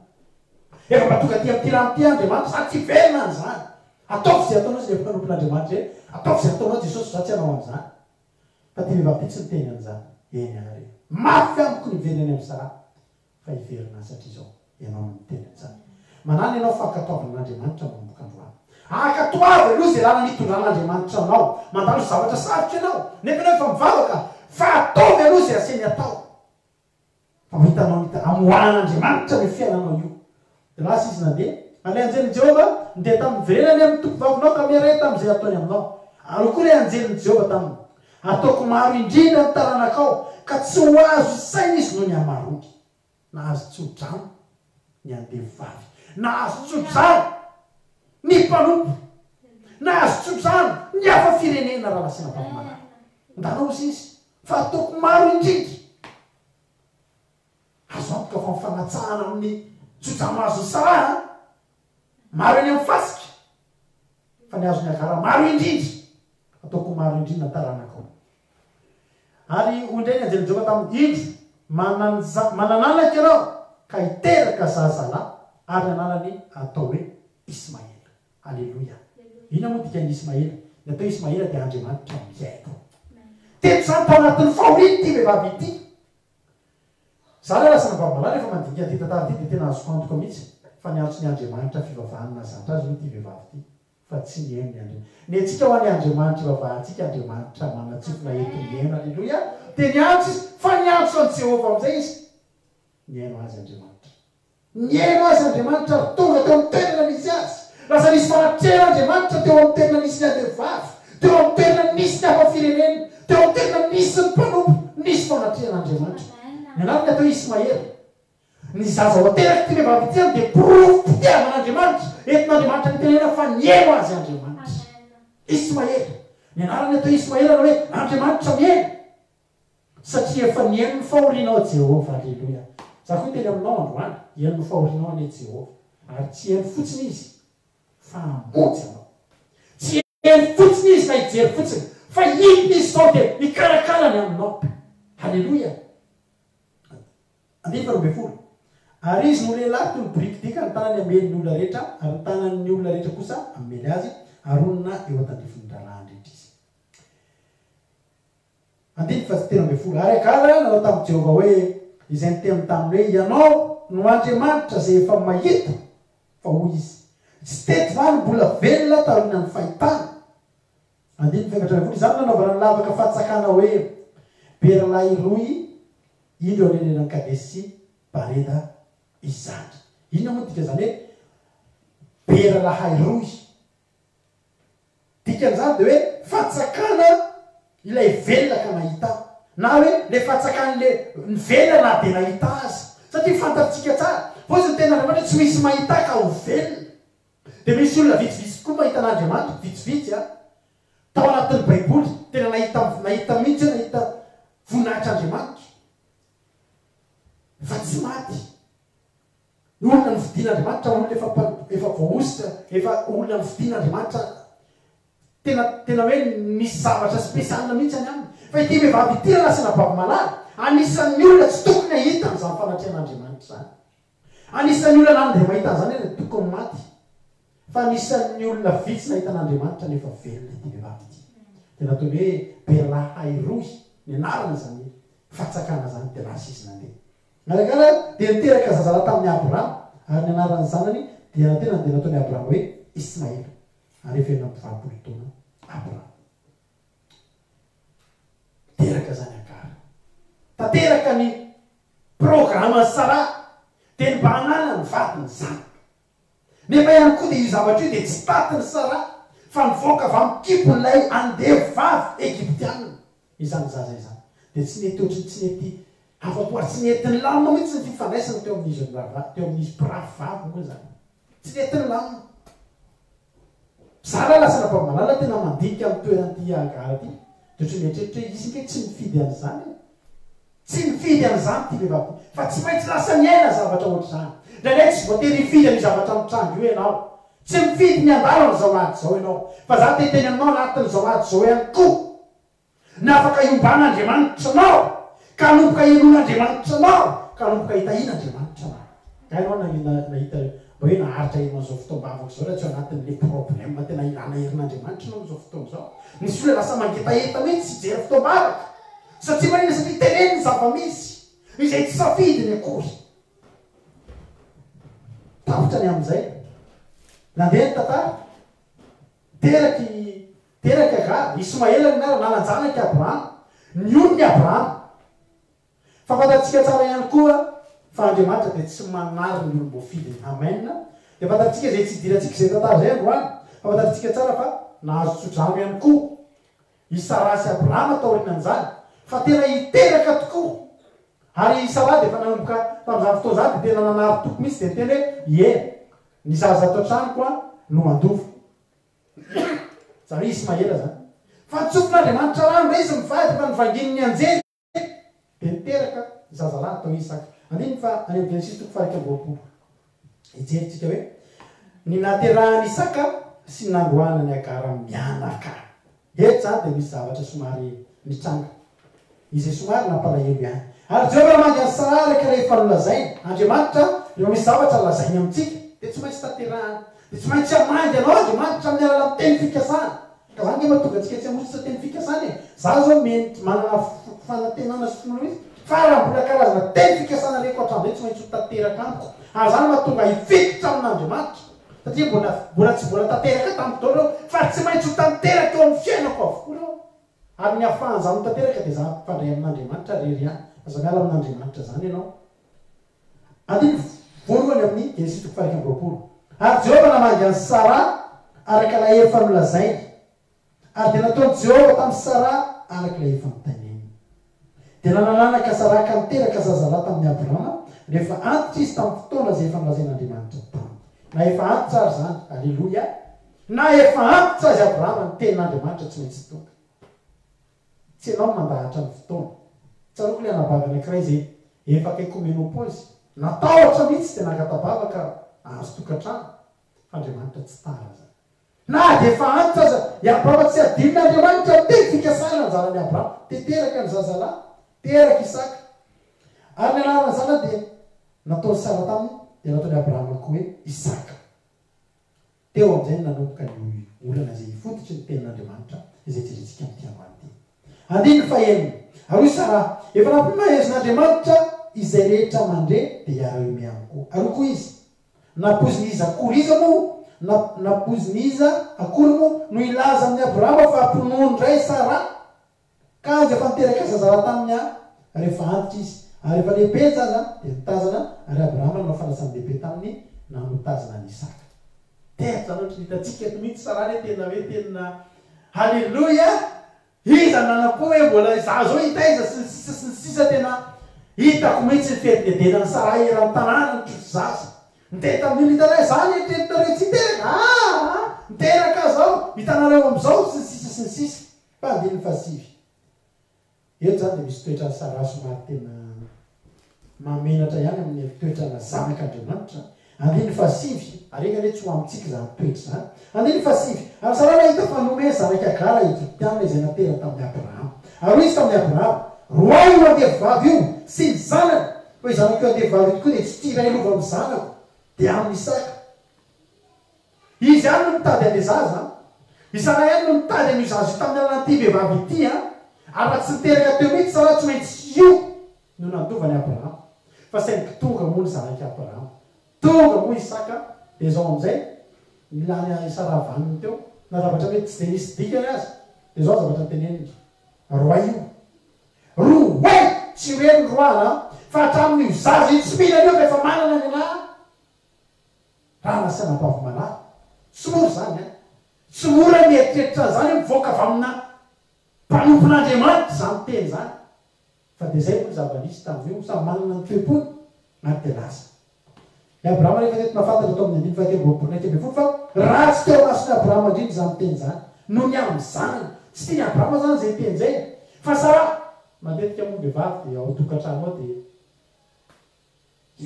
Efa matoka ty amin'ity raha amin'ity Andriamanitra sa tsy verina an'izany. Ataovy izay ataonao izay mpanompon'Andriamanitra hoe ataovy izay ataonao Jesosy za tsy hanao an'izany. Fa ty vehivavy tsy miteny an'izany. Eny ary. Mafy amiko ny verina any amin'ny Sara. Fa hiverina satria izao ianao no miteny an'izany. Manana ianao fankatoavan'Andriamanitra manomboka androany. Akatoavy aloha izay làna nitondran'Andriamanitra anao. Mandalo zavatra sarotra ianao. Nefa ianao efa mivavaka. Fa ataovy aloha izay aseny atao. Fa mahitanao amoan'Andriamanitra ny fiainanao io. Dia lasa izy nandeha. Alay anjelin'i Jehova ndeha tamin'ny verenany amin'ny tompovavinao ka miaray tamin'izay ataony aminao. Ary koa ilay anjelin'i Jehova taminy. Ataoko maro indrindra ny taranakao ka tsy ho azo saina izy noho ny hamaroky. Nahazo tsodrano ny andevavy. Nahazo tsodrano ny mpanompo. Nahazo tsodrano ny hafa firenena raha lasina vavimalala. Ndanao izy fa ataoko maro indrindra. Azo antoka fa mifanatsahana amin'ny tsodrano azo ny Sara. Maro eny amin'ny fasika. Fa ny azo ny Agara maro indrindra. Ataoko maro indrindra ny taranakao. Ary ondray ny anjelin'i Jehova tamin'ny indro. Manananaka ianao ka hiteraka zazalahy ary ananany atao hoe Ismaela. Aleloia. Ina moa dikany Ismaela. Ny atao Ismaela dia Andriamanitra miaiko. Teto zany tao anatin'ny fahoriany ity vehivavy ity. Za lay lasa navamalala efa mandinika ty tantara ity dia tena azo antoka mihitsy. Fa niantso ny Andriamanitra fivavahana zatra azy ity vehivavy ity. Fa tsy ny haino ny Andriamanitra. Ny antsika ho an'ny Andriamanitra ivavahantsika Andriamanitra manatsifina eto ny haino. Aleloia. Dia niantso izy fa niantso an'i Jehova amin'izay izy. Ny haino azy Andriamanitra. Ny haino azy Andriamanitra ary tonga teo amin'ny toerana misy azy. Lasa nisy fanatrehana Andriamanitra teo amin'ny toerana nisy ny andevavy. Teo amin'ny toerana nisy ny hafa firenena. Teo amin'ny toerana nisy ny mpanompo. Nisy fanatrehana Andriamanitra. Ny anarany atao Ismaela. Ny zaza ho ateraky ty vehivavy ity dia porofi-pitiavan'Andriamanitra. Entin'Andriamanitra ny tenena fa ny haino azy Andriamanitra. Ismaela. Ny anarany atao Ismaela hoe Andriamanitra mihaino. Satria efa ny haino ny fahorinao Jehova. Aleloia. Za koa teny aminao androany. Haino ny fahorinao any Jehova. Ary tsy haino fotsiny izy fa hamotsy anao. Tsy haino fotsiny izy na hijery fotsiny fa hitiny izy sao dia hikarakarany aminao. Aleloia. Andiny faharoa ambin'ny folo. Ary izy no lehilahy toy ny birikitika ny tanany amely ny olona rehetra ary ny tanany olona rehetra kosa amely azy aronina eo an-tandrifony ralahandrehetra izy. Andiny fahatelo ambin'ny folo. Ary akala nanao tamin'i Jehova hoe izay niteny taminy hoe ianao no Andriamanitra izay efa mahita fa hoy izy. Tsy teto va ny mbola velona tarina ny fahitana. Andiny faefatra ambin'ny folo. Izany nanaovana ny lavaka fahatsakana hoe beralahy roy ilo anenenan'ny Kadesy Bareda izany. Ina moa dika zany hoe beralahy roy. Dikan'izany dia hoe fahatsakana ilay velona ka nahita. Na hoe le fahatsakana ny velona na dia nahita azy. Satria fantatsika tsara. Fosiny tena Andriamanitra tsy misy mahita ka ho velona. Dia misy olona vitsivitsy koa mahita an'Andriamanitra, vitsivitsy a. Tao anatin'ny Baiboly tena nahita mihitsy, nahita voninahitry'Andriamanitra. Fa tsy maty. Olona ny vidian'Andriamanitra, olona efa voaositra, efa olona ny vidian'Andriamanitra. Tena hoe misy zavatra spesialina mihitsy any aminy. Fa ity vehivavy ity lasana bavamalala. Anisan'ny olona tsy tokony hahita an'izany fanatrehan'Andriamanitra zany. Anisan'ny olona nandeha mahita an'izany hoe tokony maty. Fa anisan'ny olona vitsy nahita an'Andriamanitra nefa velona ity vehivavy ity. Dia natao hoe beralahy roy ny anarana zany fahatsakana zany dia lasa izy nandeha. Narakara dia niteraka zazalahy tamin'ny Abrahama ary ny anaran'ny zanany dia tena dia nataon'ny Abrahama hoe Ismaela. Ary efa eny amin'ny 20 taona Abrahama. Teraka zany Agara. Tanteraka ny programa Sara dia mba hanana ny vadiny zany. nefa ihany koa dia io zavatra io dia tsy tatiny Sara fa mivoaka avy amin'ny kipon'ilay andeha vavy Egyptianina izany zaza izany dia tsy nety ohatrany tsy nety afa-poary tsy netiny lamina mihitsy ny fifandraisana teo amin'izy teo amin'izy mpirafy vavy moa zany tsy netiny lamina Sara lasa napamalalala tena mandinika amin'ny toeran'ity Agara ty dia tsy mieritreritra hoe izy nke tsy mifidy an'izany tsy mifidy an'izany ty vehivavy fa tsy maintsy lasa miaina zavatra ohatr'izany ndraindray tsy voatery hifidy amin'ny zavatra mitrango io ianao tsy mifidy ny andalana zao ady zao ianao fa za teteny aminao anatin'izao ady zao ihany koa na afaka iomban'Andriamanitra anao ka anomboka ianon'Andriamanitra anao ka anomboka hitahian'Andriamanitra anao ka ianao nahita mba hoe naharitra ino an'izao fotoam-bavako zao raha tsy anatin'le problème tena ilana herin'Andriamanitra anao amin'izao fotoana zao misy olona lasa mangetaheta mihitsy tsy jery fotoam-bavaka satria manina satria teneny ny zava-misy izay tsy safidy ny akory tafotrany amin'izay nandeha ny tantara teraky Agara Ismaela ny miara nalanjanaky Abrahama niony ny Abrahama fa fantatsika tsara ihany koa fa Andriamanitra dia tsy manary ny olombofidiny amen dia fantatsika zay tsy idiratsika zay tantara zay androany fa fantatsika tsara fa nahazo tsodrano ihany koa Isara sy Abrahama taorinan'izany fa tena hiteraka tokoa ary Isara dia efa nanomboka tamin'izany fotoana zany dia tena nanary toko mihitsy dia teny hoe ny zaza ato an-trano koa no andovy zany Ismaela zany fa nitsofin'Andriamanitra rano re izy mivady fa nivanginy ny anjely dia niteraka zaza lahy atao Isaka andiny fa any amin'ny Genesis toko fahaika amby 20 hijeritsika hoe ny naterahany Isaka sy nandohanany Agara mianaka eto zany dia misy zavatra somary mitranga izay somary nampalahelo ihany ary Jehovah mangy any Sara araka rehefa nolazainy Andriamanitra rehefa misy zavatra lazainy amintsika dia tsy maintsy tanterahana dia tsy maintsy hamangy anao Andriamanitra amin'ny alala amin'ny teny fikasana ka zany ke mahatonga antsika tsy hamositra teny fikasana e za zao mety manana fanantenana sy finoana izy fa raha mbola karazana teny fikasana reko hatramin'izay tsy maintsy ho tanteraka amiko ary zany mahatonga hifikotra amin'Andriamanitra satria mbola tsy mbola tanteraka tamin'ny fotoana reo fa tsy maintsy ho tanteraka eo amin'ny fiainako avokoa reo ary ny ahafahany zany tanteraka dia za mpandray amin'Andriamanitra rery any aza miala amin'Andriamanitra zany ianao andiny voalohany amin'ny Genesis toko fahaika amby 20 ary Jehovah namangy any Sara araka ilay efa nolazainy ary dia nataony Jehovah tamin'ny Sara araka ilay efa notaneny dia nanananaka Sara ka niteraka zazalahy tamin'ny Abrahama rehefa antitra izy tamin'ny fotoana zay efa nolazain'Andriamanitra tany na efa antitra ary zany alleloia na efa antitra azy Abrahama ny tenin'Andriamanitra tsy maintsy tonga tsy ianao mandahatra ny fotoana tsaroko ilay anabavy anankiray zay efa akaiko menopause natahotra mihitsy dia nangatabavaka azo tokantrano fa Andriamanitra tsy tara zany na dia efa antitra aza i Abrahama tsy adin'Andriamanitra teny fikasana anjarany Abrahama teraka ny zazalahy teraka Isaka ary ny anarana zana dia nataony Sara taminy dia nataony Abrahama koa hoe Isaka teo amin'izay nanomboka ny olana zay hifototry ny tenin'Andriamanitra izay jeretsika amin'ity androany ity andiny fahenina ary Sara efa nampimahezon'Andriamanitra izay rehetra mandre dia hiara-ome amiko ary koa izy napoziny izy akory iza moa napoziny iza akory moa no ilaza amin'ny Abrahama fa ampinono ndray Sara ka azy efa niteraka zazalahy taminy rehefa antitra izy ary efa lehibe zaza dia mitazana ary Abrahama nanao fanasany lehibe taminy nanotazana ny Isaka teto zany ohatra hitatsika eto mihitsy Sara ny tena hoe tena halleloia iza nanapo hoe mbola za zao hita iza sisa tena hitako mihitsy ny feridedenany Sara eran'ny tanàna nytrotsy zaza niteta amin'io hitanareo zany eritreritare tsy hiteraka niteraka zao hitanareo amin'izao sy ny sisa fa andiny fasivy eto zany dia misy toetrany Sara somary tena mamenatra ihany amin'ny toetrana zanak'Andriamanitra andiny fasivy areka le tsy ho amintsika zany toetra zany andiny fasivy ary Sara nahita fa nome zanaky Agara Egyptianina izay natera tamin'ny Abrahama ary izy tamin'ny Abrahama roa io andevavy io sy ny zanany hoe zanako io andevavy io tokoa dia tsy tiray lova amin'ny zanako dia amin'ny Isaka izy ihany no mitady an'le zaza Isaka ihany no mitady an'io zaza io tamin'ny alan'ity vehivavy ity ary raha tsy niteraka teo mihitsy Sara tsy maintsy io no nandovany Abrahama fa saingy tonga moa ny zanaky Abrahama tonga moa Isaka dia zao amin'izay milany Sara vaniny teo na zavatra mety tsy dia nisy dikany azy dia zao zavatra teneniny roa io roa tsy reny roana fa hatramin'io zaza io tsy mihinana io fa efa manana ny anahy raha nasanam-pavomalahy tsy mora zany a tsy mora mieritreritra zany mivoaka avy amina mpanompon'andriamanitra zany teny zany fa de zay moa zava-nisy tam'io samy manana ny toepony anaty de lasa i abrahama rehefa teto nafantatra atao amin'ny andiny fahatelo-roapolo na telo folo fa raha tsy teo masony abrahama indrindry zany teny zany no ny amin'ny zanany tsy tiany abrahama zany zay teny zay fa sara matetika moa vehivavy de ao tokantrano ao de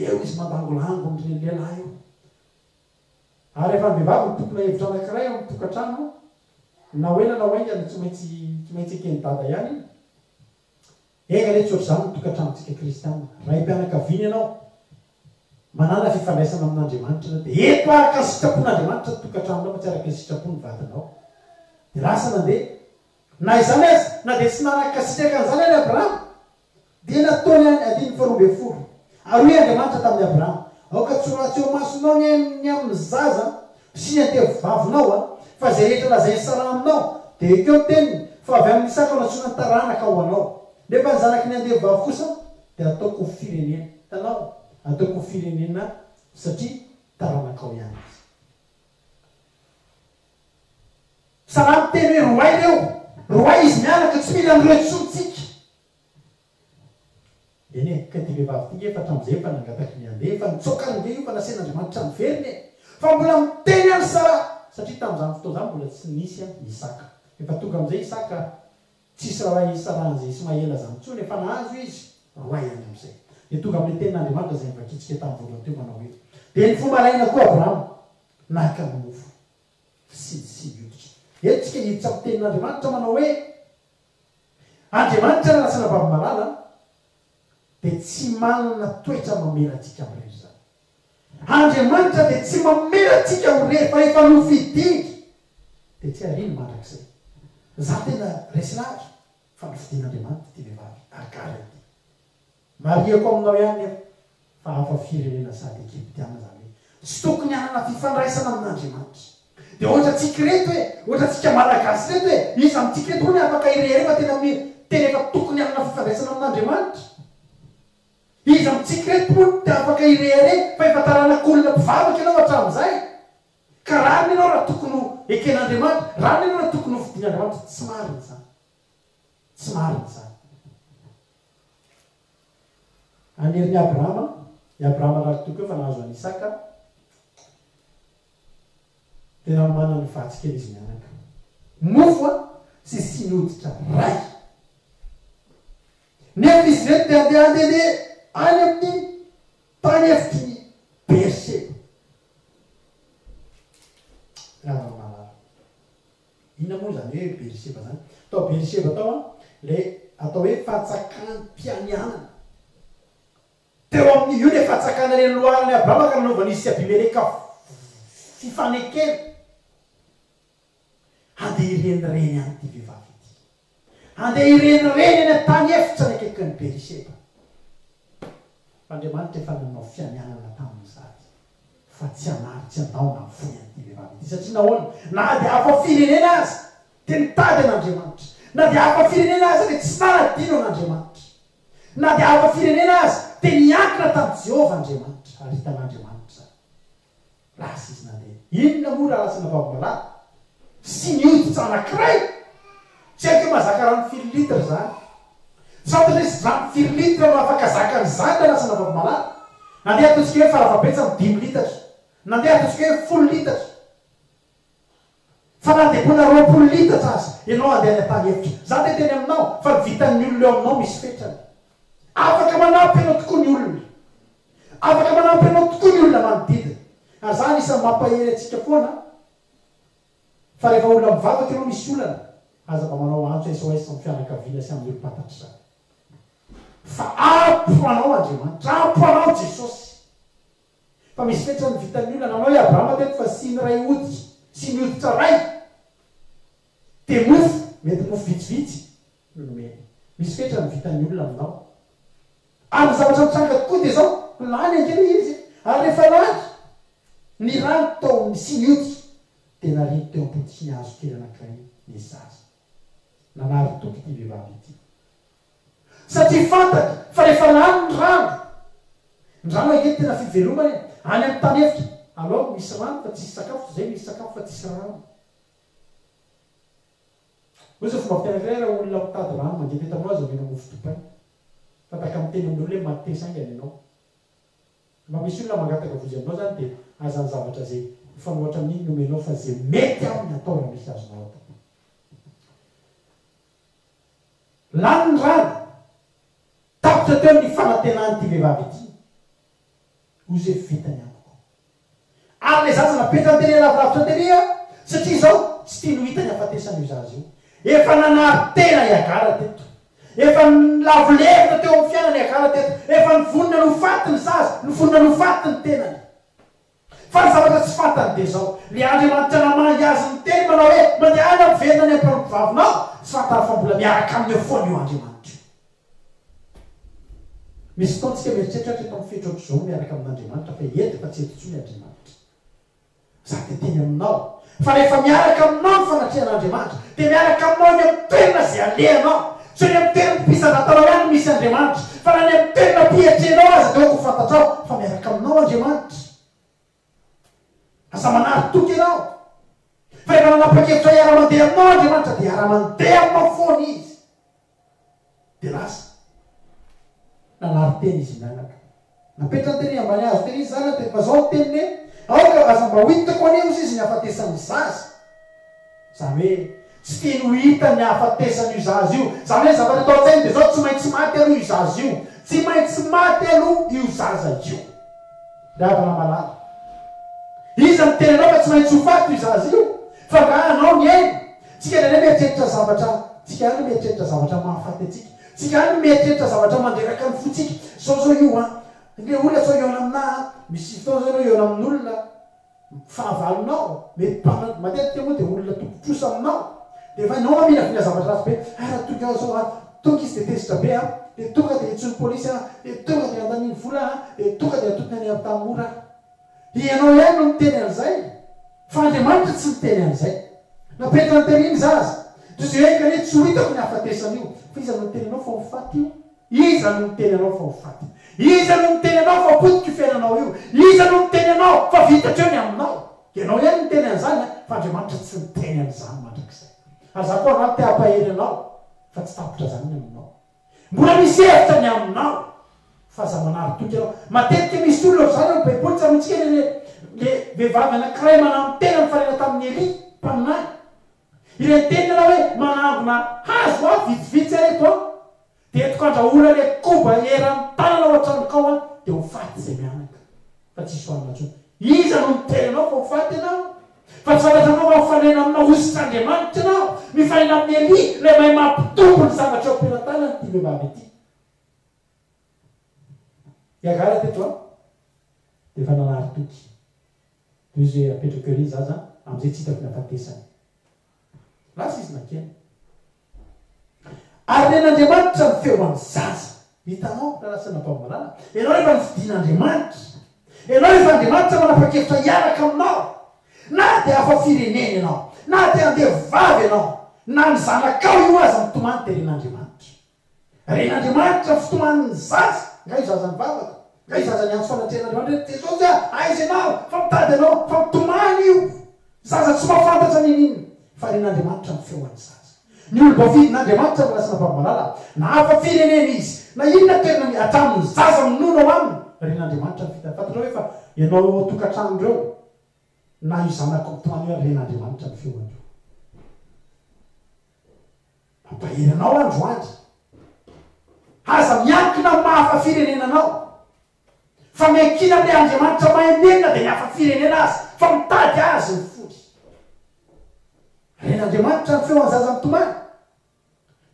eo izy mandangolango am'reny lehilahy io ary rehefa ny vehivavy mitokona hevitra anankiray ao amin'ny tokantrano na hoena na hoaingany tsy maintsy ekeny dada ihany ega le tsotra zany mitokantranontsika kristianina raha impianakaviany ianao manana fifandraisana amin'andriamanitra de eto araka ny sitrapon'andriamanitra tokantranonao fa tsy araka ny sitrapony vatanao de lasa nandeha na izany azy na de tsy nanakasitraka an'izany any abrahama de nataony adiny faharoa folo aroe andriamanitra tamin'ny abrahama aoka tsoratsy eo masonao ny amin'ny zaza sy ny antevovavonao a fa zay rehetra lazay sara aminao de ekeo teniny fa avy amin'ny isaka natsona ny taranaka ho anao nefa ny zanaky ny andevovavy kosa de ataoko firenena tanao ataoko firenena satria taranakao ihany izy salamy teny hoe roay reo roay izy mianaka tsy mila am'ireo tsontsika eny ka ty vehivavy ty efa hatram'izay efa nangataky ny andeha fa nitsokany nde io fa nasen'andriamanitra miveriny fa mbola miteny any sara satria tam'izany fotoa zany mbola tsy nisy isaka efa tonga am'izay isaka tsisy raha isaran'izay ismaela zany tsony efa nahazo izy roay any am'izay de tonga amin'ny tenin'andriamanitra zay mivakitsika tamin'ny voalohany teo manao hoe de ny fomba laina koa abrahama nahaka ny mofo sidisidy oditra etsika hiditra amin'ny tenin'andriamanitra manao hoe andriamanitra na lasana vavimalala de tsy manana toetra mamelatsika am'ireny zany andriamanitra de tsy mamelatsika am'ireny fa efa nofidingy de tsy ariny mandrak'izay za tena resy lahatra fa nofidian'andriamanitra ty vehivavy agara ty mariako aminao ihany fa hafa firenena sady ekipitiana zany hoe tsy tokony hanana fifandraisana amin'andriamanitra de ohatra tsika reto hoe ohatra tsika malagasy reto hoe izy amitsika reto hoe afaka irery fa tena efa tokony hanana fifandraisana amin'andriamanitra izy amitsika reto moa de afaka irery fa efa taranak'olona mpivavaka ianao hatramin'izay ka rany ianao raha tokony eken'andriamanitra rany ianao raha tokony hofidian'andriamanitra tsy mariny zany tsy mariny zany aniriny abrahama i abrahama raha toko eo fa nahazo any isaka tena manana ny fahatsikely izy mianaka mofo a sy sy nyoditra ray nefa izy reto de andehandehandeha any amin'ny tany efitry ny berseba rahamalala ina moa zany hoe berseba zany atao berseba atao a le atao hoe fatsakany mpianianana teo amin'ny io le fatsakana reny loharany abrahama ka nanaovana izy sy abimeleka fifanekely handeha irenireny any ty vehivavy ity handeha irenireny any tany efitra ny akaiky ny berseba fa andriamanitra efa nanao fianianana tamin'izany fa tsy hanaritsy andao na voy anyty vehivavy ity satria nahoana na de hafa firenena azy de mitady an'andriamanitra na de hafa firenena azy de tsy nanadino an'andriamanitra na de hafa firenena azy de niakina tamin'ny jehovah andriamanitra ary hitan'andriamanitra lasa izy nandeha inona moa raha lasana vavomalahy sy nioditra anankiray tsy haiko mahazaka rano 5 litre zany santry rano 5 litre no afaka zakany zany la lasana vavomalahy nandeha ataontsika hoe faravabetsany 5 litatra nandeha ataontsika hoe 1 litatra fa nandehona 20 litatra azy ianao andeha any atany hevitra za te teny aminao fa nivitan'ny olona eo aminao misy fetrany afaka manampy anao tokoa ny olona afaka manampy anao tokoa ny olona manodidina ary zany isan'ny mampahery atsika foana fa rehefa olona mivavaka ianao misy olana aza mba manao antso SOS amin'ny fianakaviana sy amin'ny olo-patatra zany fa ampo anao andriamanitra ampo anao jesosy fa misy fetra ny vitan'ny olana anao hoe abrahama teto fa sy ny ray hoditra sy ny hoditra ray de mofo mety mofo vitsivitsy nomeny misy fetra ny vitan'ny olona aminao ary zavatra mitranga tokoa de zao lany angely izy ary rehefa lany ny rano tao sy ny hoditra de nariny teo ampotiky ny hazo kely anankiray ny zaza nanary toky ty vehivavy ity satria fantaky fa rehefa lany ny rano angely tena fivelomany any amin'ny tany efitra aloha misy rano fa tsisy sakafo zay misy sakafo fa tsisy rano ozy fomba fitenakiray raha olona mitady rano mandeha tetanao azy amena mofo topany fataka miteny amin'olo hoe matesangy anyanao mba misy olona mangataka vozy aminao zany dia azany zavatra zay fanohatra amin'iny nomenao fa zay mety amin'ny atao raha misy azonao atao lany ny rano tapitra teo ny fanantenany ty vehivavy ity ozy hoe vitany amiko ary le zaza napetrany teny lavilavitra teria satria zao tsy tia no hitany afatesany io zazy io efa nanary tena iagara teto efa lavolevina teo amin'ny fiainany iagara teto efa nivonina nofatiny zazy nivonina nofatiny tenany fa ny zavatra tsy fantany de zao le andriamanitra namangy azy ny teny manao hoe mandeha any amvenina ny ampanopivavinao tsy fantany fa mbola miaraka amin'ny eo foana io andriamanitra misy taontsika mieritreritra eto amin'ny fetro ohatr'izao miaraka amin'andriamanitra fa edy fa tsy eto tso ny andriamanitra za de teny aminao fa rehefa miaraka aminao ny fanatrehan'andriamanitra dia miaraka aminao ny amin'ny toerina zay alehanao tsy ny amin'ny toerina mpisandatanao ihany misy andriamanitra fa na ny amin'ny toerina mpietrenao azy de oko fantatrao fa miaraka aminao andriamanitra asa manary toky ianao fa rehefa nanapa-kevitra iara-mandeha aminao andriamanitra dia iara-mandeha aminao foana izy dia lasa nanary teny izy mianaka napetrany teny ambany azo teny izy zany de fa zao ny teniny aoka aza mba hoitako an'io izy ny hafatesany zazy zany hoe tsy teny ho hita ny hafatesany io zazy io zany hoe zavatra atao an-tsainy de zao tsy maintsy maty aloha io zazy io tsy maintsy maty aloha io zaza io davana malala izy ny teny anao fa tsy maintsy ho faty io zazy io fa nga anao ny ainy tsika nane mieritreritra zavatra tsika any mieritreritra zavatra mahafaty atsika tsika any mieritreritra zavatra mandreraka ny fotsika zao io a le olona sao iona amina misy fotoana zao anao iona amin'olona fahavalonao mety matetika moa de olona tompotrosa aminao de efa nao aminavina zavatra ratsy be raha toky ao zao a tonga izy de tezitra be a de tonga de etsony polisy a de tonga de andaniny vola a de tonga de atotony any amin'ny tamora ianao ihany no miteny an'izay fa andriamanitra tsy miteny an'izay napetrany teriny zazy tozy hoe kane tsy ho hitako ny hafatesany io fa iza no miteny anao fa hofaty io iza no miteny anao fa hofaty iza no miteny anao fa potiky fiainanao io iza no miteny anao fa vitatreo ny aminao ianao ihany miteny an'izany fa andriamanitra tsy miteny an'izany mandrakizay aza koa anao te hampahery anao fa tsy tapitra zany ny aminao mbola misy hevitra ny aminao fa za manary toky anao matetika misy olona zany baiboly tsarontsika le vehivavy anankiray manano tena mifarena tamin'ny Eli mpaminany ireny tenina anao hoe manambona hazo a vitsivitsy areto a de etokandraola le koba eran'ny tanana ohatranokao a de ho faty zay mianaka fa tsisy hoanina tsony iza no miteny anao fa ho faty anao fa tsy zavatra anao mahofanena aminao ositr'andriamanitra anao mifanena amin'ny Eli le mahay mampitombo ny zavatra omperatanany ty vehivavy ity iagara teto a de efa nanary toky toy izy hoe apetrako ery zaza am'izay tsy hitako ny hafatesany lasa izy nakena ary nen'andriamanitra ny feo amin'ny zaza hitanao raha lasa nampamalala ianao rehefa nividin'andriamanitra ianao rehefa andriamanitra manapa-kevitra iaraka aminao na de hafa firenena ianao na de andeha vavy ianao na ny zanakao io aza mitomany de ren'andriamanitra ren'andriamanitra fitomaniny zaza nga io zaza ny vavaka nga io zaza ny antso fanatrehan'andriamanitra de zao zay aizy ianao fa mitady anao fa mitomany io zaza tsy mahafantatra nin'iny fa ren'andriamanitra ny feo an'ny zaza ny olobavidin'andriamanitra no lasa nampamalala na hafa firenena izy na inona toerana hatramin'ny zaza minono ao aminy ren'andriamanitra ny fita fantatrao hoe fa ianao tokantrano reo na io zanako mitomany hoe ren'andriamanitra ny feo andreo mampahery anao androandry aza miankina mahafa firenenanao fa miankina am'le andriamanitra mahemenina de mihafa firenena azy fa mitady azy ny foly ren'andriamanitra ny feo anzaza mitomany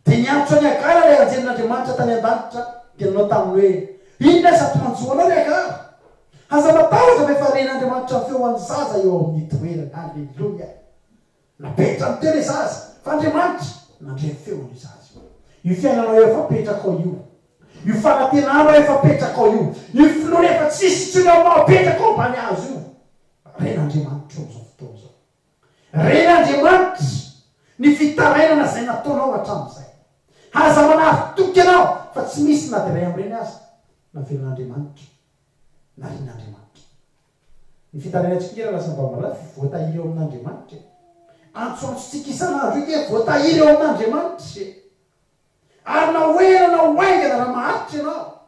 de niantso any agara le anjenin'andriamanitra tany an-danitra de nanao taminy hoe inona sady manjoanao le agara aza matahotra fa efa ren'andriamanitra ny feo any zaza eo amin'ny toerana alleloia napetra ny teo le zaza fa andriamanitra nandre feony zaza io fiainanao efa petraka ao io io fanatenanao efa petraka ao io io finoana efa tsisy tsony ao mapetraka ao ambany azo io ren'andriamanitra eo zao fotoana zao ren'andriamanitra ny fitarainana zay nataonao hatramin'izay aza manary toky anao fa tsy misy na de ray am'ireny azy na velon'andriamanitra na ren'andriamanitra ny fitaninantsika lasa mbamala voatahiry eo amin'Andriamanitra antsoantsika isan'andro ike voatahiry eo amin'Andriamanitra ary na hoena na hoaingana raha maharitra ianao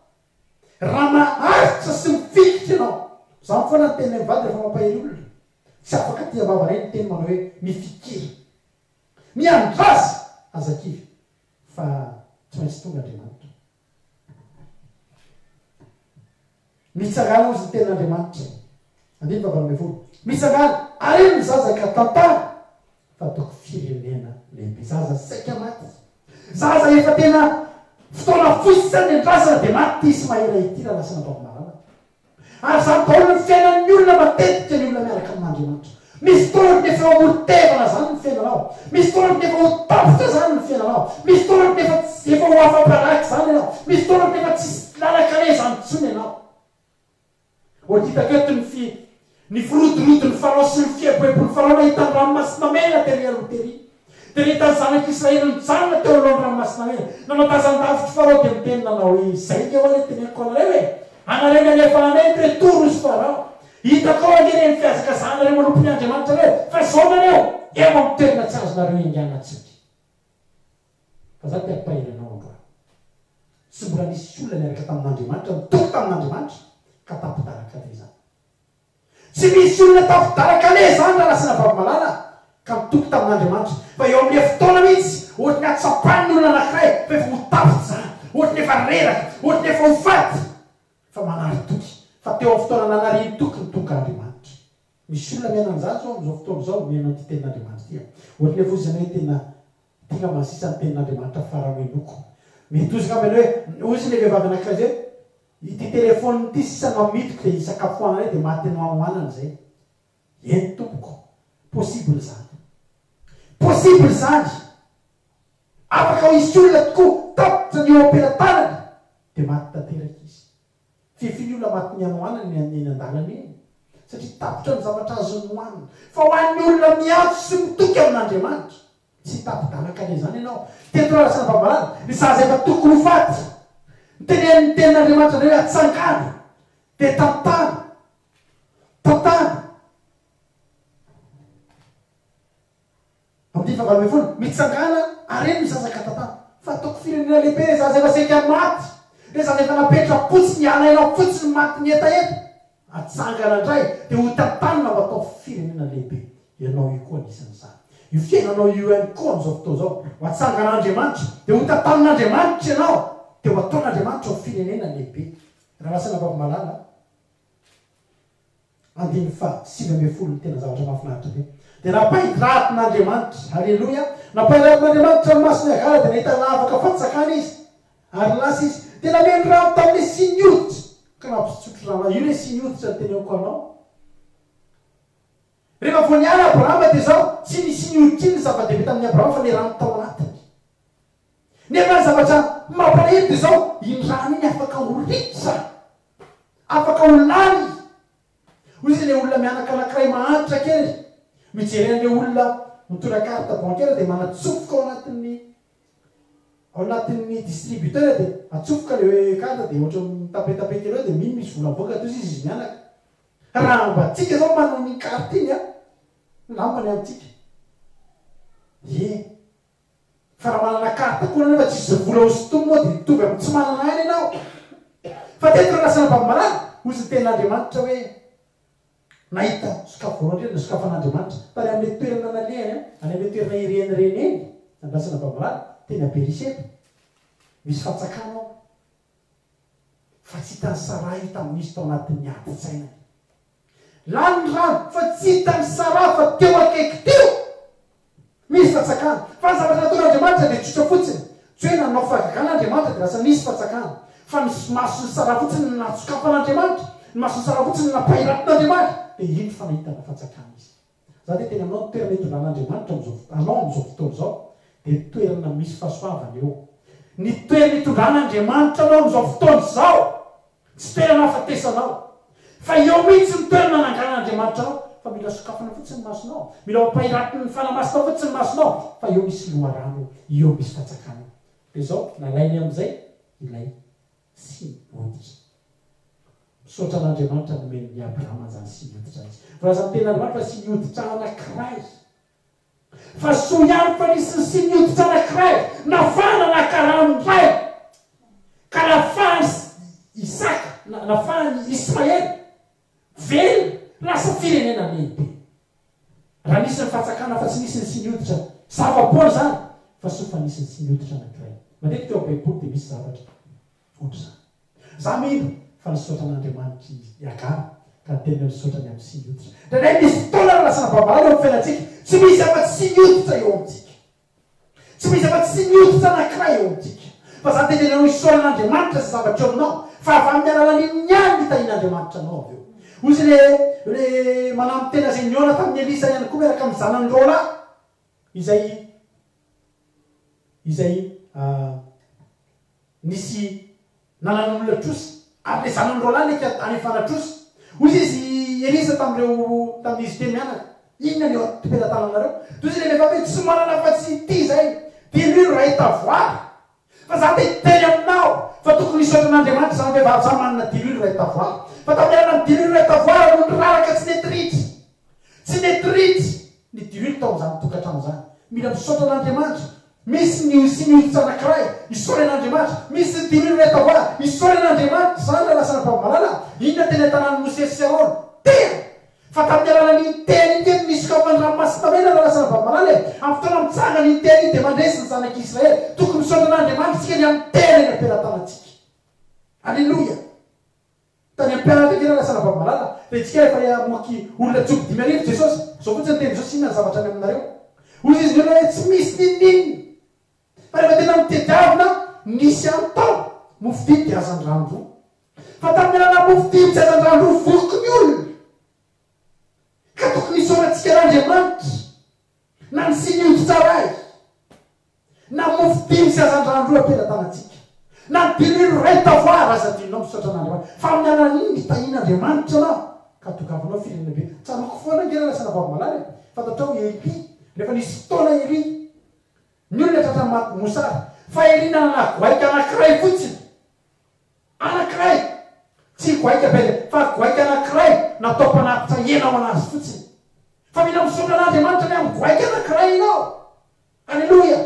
raha maharitra sy mifikitra ianao za foana ny teny mivady rehefa mampahiry olona tsy afaka tia bavana iny teny manao hoe mifikira miandrasa azakivy fa tsy maintsy tonga Andriamanitra mitsangana ozy ny ten'Andriamanitra andiny vavaname folo mitsangana ary iny mizazaka tantara fa ataoko firenena lehibe zaza saika maty zaza efa tena fotoana fositsany andrasana dia maty isy mahera ity raha lasana bavamarana ary zany baolina ny fiainan'ny olona matetika ny olona miaraka amin'Andriamanitra misy tolony nefa homorotevana zany ny fiainanao misy tolony nefa ho tapitra zany ny fiainanao misy tolony nefa ho afamparaky zany ianao misy tolony nefa tsy lalakale zany tsony ianao ohatra hitako ny firodorodo ny farao sy ny fiaboebony farao nahitany ranomasina mena tery alotery dia nahitany zanak'Israely nijanona teo alohan'ny ranomasina mena nanao tazan-davitra farao dia miteny nanao hoe zay ke hoany teneko anareo hoe anareo alefa anay retouro izy farao hitako angereny fiazaka zanareo manompony Andriamanitra reo fa zao nareo eo amin'ny toerana tsy azonareo inganantsika fa za tiampahiranao androa sy mbola nisy olona niaraka tamin'Andriamanitra mitoko tamin'Andriamanitra ka tapidaraka le zany tsy misy olona tapidaraka le zany raha lasana vavamalala ka mitoko tamin'Andriamanitra fa eo amin'le fotoana mihitsy ohatra ny atsapan'ny olona anankiray fa efa ho tapitra zany ohatra nefa reraka ohatra nefa ho faty fa manary toky fa teo amin'ny fotoana nanariny toky ny tonga Andriamanitra misy olona mianan'izany zao amin'izao fotoana zao mianao ty tenin'Andriamanitra tia ohatra nefa ozy zany hoe tena tia masisa ny tenin'Andriamanitra faramenoko mety ozy ka mena hoe ozy le vehivavy anankiray zay ity telefony ity sisa mamitiko dia isakafoana ray dia maty noanoanana zay eny tompoko possible zany afaka ho isy olona tokoa tapitra ny eo am-pelatanana dia maty tanteraka izy fifiny olona maty nianoanana ny an-dalana eny satria tapitra ny zavatra azony noanina fa ho an'ny olona miantso sy mitoky amin'Andriamanitra tsy tapidalaka le zany ianao tetorarasana babalana ny zaza efa tokony ho faty ny tenin'Andriamanitra ndray hoe atsangana dia tantana amin'ny fahavalome folo mitsangana ary eny mizazaka tantana fa ataoko firenena lehibe le zaza efa saika maty le zaza efa napetra-potsy ny anainao fotsiny maty ny etaeta atsangana indray dia ho tantanina mba atao firenena lehibe ianao io koa anisan'izany io fiainanao io ihany koa amin'izao fotoa zao ho atsangan'Andriamanitra dia ho tantanin'Andriamanitra ianao dia ho ataon'Andriamanitra ho firenena lehibe raha lasana bavamalala andiny fa 5 ny tena zavatra mahafinaritra be dia nampahiratin'Andriamanitra halleloia nampahiratin'Andriamanitra ny masony agala dia nahitana afaka fatsakana izy ary lasa izy dia nameny rano tamin'le siniotra ka nampisitsotro rano io le siniotra ny teneoko anao rehefa vo niany Abrahama dia zao tsy ny siniotra iny ny zava-dehibe tamin'ny Abrahama fa le rano tao anatiny nefa ny zavatra mampalahelo dia zao iny rano iny afaka ho ritra afaka ho lany ozy le olona mianaka anankiray mahanitra kely mijery an'le olona mitondra carte bancaire dia manatsofoka ao anatin'ny distributeur dia atsofoka le carte dia ohatra mitapetape kely dia mino misy volamboaka toy izy mianaka raha mba tsika zao manao ny carte iny lambany amintsika fa raha manana carte koa nefa tsisy vola hosotomy moa dia mitovy amin'ny tsy manana any ianao fa tetra lasana bavamalala ozy tenin'Andriamanitra hoe nahita sokafo voalohany na sokafan'Andriamanitra tany amin'le toerana nalehany any amin'le toerana ireny reny eny andrasana bavamalala tena Beriseba misy fatsakanao fa tsy hitany Sara io tamin'izy tao anatin'ny adi-tsainany lany rano fa tsy hitany Sara fa teo akaiky teo misy fatsakana fa ny zavatra nataon'Andriamanitra dia tsotra fotsiny tsy hoe nanao fahagagan'Andriamanitra dia lasa misy fatsakana fa ny mason'ny Sara fotsiny natsokafan'Andriamanitra ny mason'ny Sara fotsiny nampahiratin'Andriamanitra dia iny fanahitana fatsakana izy za dia tena aminao toerana hitondran'Andriamanitra anao amin'izao fotoana zao dia toerana misy fahasoavana eo ny toerana hitondran'Andriamanitra anao amin'izao fotoana zao tsy toerana afatesanao fa eo mihitsy ny toerana nangan'Andriamanitra anao fa mila sokafana fotsiny masonao mila mampahiratin'ny fanamasinao fotsiny masonao fa eo misy loharano eo misy fatsakana dia zao nalainy amin'izay ilay sy ody misaotra an'Andriamanitra nomen'ny Abrahama zany sy mioditra izy. Volaza amin'ny tenin'Andriamanitra fa sy mioditra anankiray. Fa so ihany fa nisy sy mioditra anankiray nafana nakaran'ray ka nafany Isaka nafany Ismaely velo lasa firenena lehibe. Raha nisy ny fahatsakana fa tsy nisy ny sy mioditra zava-poana zany fa so fa nisy ny sy mioditra anankiray. Matetika eo am-baiboly dia misy zavatra ohatr' zany. Za mino fa nisaotra an'Andriamanitra Agano ka tena misaotrany amin'ny sy mioditra. Ndray misy fotoana lasa nababahana eo fiainantsika tsy misy afa-tsy sy mioditra eo amintsika. Tsy misy afa-tsy sy mioditra anankiray eo amintsika. Fa za tena ianao isaoran'Andriamanitra sy zavatra eo aminao fa avy amin'ny alalan'iny ihany nitahian'Andriamanitra anao avy eo. Ozy le manamo tena zay niona tamin'ny Elisa ihany koa miaraka amin'ny zanany Rola izay nisy nanan'olona trosy ary le zanany Rola neka anefana trosy. Ozy izy Elisa tamin'izy te mianaka inona ny tepera-tananareo. Toy izy le rehefa hoe tsy manana afa-tsy ity zay dia lui ray tavoary. Fa za te teny aminao fa tokony hisaotra an'Andriamanitra zany vehivavy zany manana dilule ray tavoary. Fa tamin'ny alana ny dilule ray tavoary no niraraka tsy netiritsy. Tsy netiritsy ny dilule tao amin'izany tokantrano zany. Mila misaotra an'Andriamanitra. Misy ny sy mioditra anankiray hisaory an'Andriamanitra. Misy ny dilule ray tavoary hisaory an'Andriamanitra zany la lasa nampamalala. Inona teny tanàn'ny Mosesy sy Arona? Tena! Fa tamin'ny alalan'iny teny iny misy kaopany ranomasina mena la lasa nampamalala e. Amin'ny fotoana mitsangana iny teny iny dia mandresy ny zanak'Israely. Tokony misaotra an'Andriamanitra isika ny amin'ny teny ny ampelantanantsika. Alleluia! Tany ampianatra lasa nampamalala. Dia itsika rehefa amoky olona tsoky 5,000 Jesosy. Zao fotsiny teny Jesosy inona ny zavatra any aminareo. Ozy izy ny hoe tsy misy ninnininy. Fa rehefa tena mitediavina nisy antao mofo dimy dia azan-drandro. Fa tamin'ny alana mofo dimy tsy azan-drandro voky ny olona. Ka tokony hisaorantsika an'Andriamanitra na ny sy mioditra ray. Na mofo dimy sy azan-drandro ampelantanantsika. Na ny dilule ray tavoary aza dinonao misaotra an'Andriamanitra. Fa amin'ny alalan'iny mitahian'Andriamanitra anao ka tokavinao firenena be. Tsanoko foana ngena lasa navavimalala. Fantatrao Eli rehefa nisy fotoana Eli ny olona tratra mosary fa Eli nanana goaika anankiray fotsiny. Anankiray tsy goaika be fa goaika anankiray natao mpanapitra hena ao anazy fotsiny. Fa mila misaotra an'Andriamanitra ny amin'ny goaika anankiray ianao. Alleluia!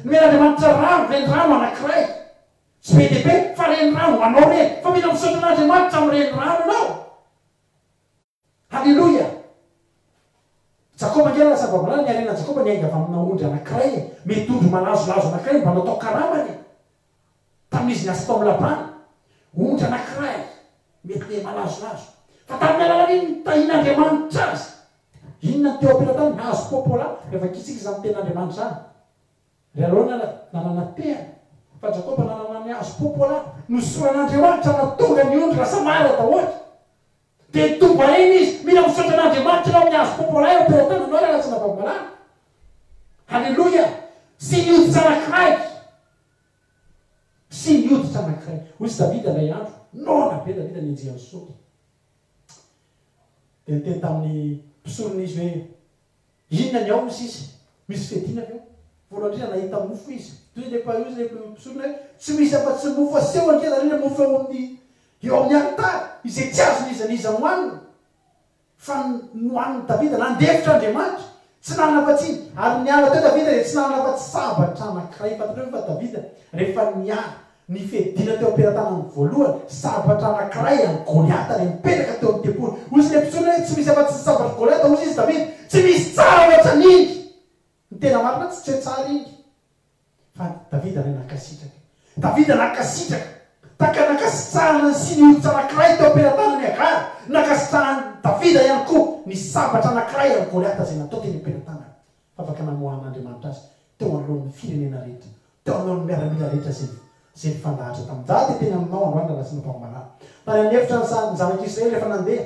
Men'Andriamanitra rano renirano anankiray. Tsy be dia be fa renirano anao reny. Fa mila misaotra an'Andriamanitra amin'ny renirano ianao. Alleluia! Jakoba ngena lasa vabalana ny arenan Jakoba ny aingavy amina ondry anankiray metondro malazolazo anankiray mba natao karamany. Tamin'izy niasa tao amin'ny labana. Ondry anankiray mety le malazolazo. Fa tamin'ny alalan'iny nitahian'Andriamanitra azy. Inona ny teo ampelatany nahazo popola rehefa kitsika izany ten'Andriamanitra zany. Ry Arona nanana tena. Fa Jakoba nanana ny hazo popola nosoran'Andriamanitra natonga ny ondry lasa mara daholo. Dia tomba iny izy mila misaotra an'Andriamanitra na amin'ny hazo popola eo ampelatany anao la lasa nababalana. Halleluia! Sy mioditra anankiray. Sy mioditra anankiray. Hoy Davida ilay andro nona be Davida ny enjehany soky. Dia niteny tamin'ny mpisorony izy hoe inona ny ao misy izy misy fedina avy eo. Voalohany nahita mofo izy. Toy le pa izy le mpisorony hoe tsy misy afa-tsy mofo aseho ankeza le mofo eo amin'ny altara izay tsy azo n'iza moanina. Fa nohaniny Davida nandefitra Andriamanitra tsy nanana afa-tsy ary niala teo Davida dia tsy nanana afa-tsy sabatra anankiray. Fantatreo fa Davida rehefa niala ny fedina teo ampelantanany voalohany sabatra anankiray any Goliata le mipetraka teo amin'ny tempony. Ozy le mpisorony hoe tsy misy afa-tsy sabatra Goliata. Ozy izy Davida tsy misy zavatra n'iny. Ny tena marina tsy tsara iny. Fa Davida ilay nakasitraka. Davida nakasitraka. Taka nakasitrahana sy ny hoditra anankiray teo ampelantanany Agara. Nakasitrahany Davida ihany koa ny sabatra anankiray any Goliata izay natao teny ampelantanany. Fa afaka namohan'Andriamanitra azy teo anoloan'ny firenena rehetra. Teo anoloan'ny miaramila rehetra izay nifandahatra tamin'ny zaho teny aminao androany lasa nampamalala. Tany anefitra ny zanak'Israely rehefa nandeha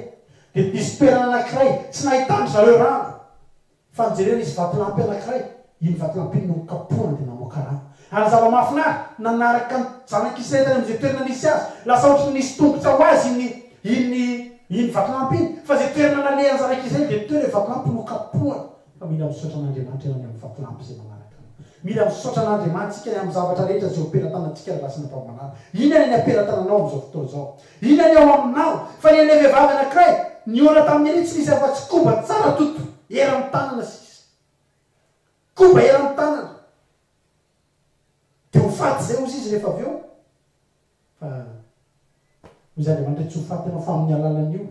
dia nisy toerana anankiray tsy nahitany zareo rano. Fa nijerena izy vatolampy anankiray. Iny vatolampy iny no kapohana dia namoaka rano. Ary zava-mahafinaritra nanaraka ny zanak'Israely tany amin'izay toerana nisy azy. Lasa ohatry nisy tongotra ho azy iny vatolampy iny. Fa izay toerana nalehan'ny zanak'Israely dia toerana vatolampy no kapohana. Fa mila misaotra an'Andriamanitra eo amin'ny vatolampy izay manaraka. mila misaotra an'andriamanitsika amin'ny zavatra rehetra zay operatanatsika lasina mpamanana inona ny aperatananao amin'izao fotoana zao inona ny ao aminao fa ny le vehivavy anankiray ny ora tamin'ny aloha tsy misy afa-tsy koba tsara toto eran'ny tanana sisa koba eran'ny tanana de ho faty zay ozy izy rehefa avy eo fa ozy andriamanitra tsy ho faty anao fa amin'ny alalan'io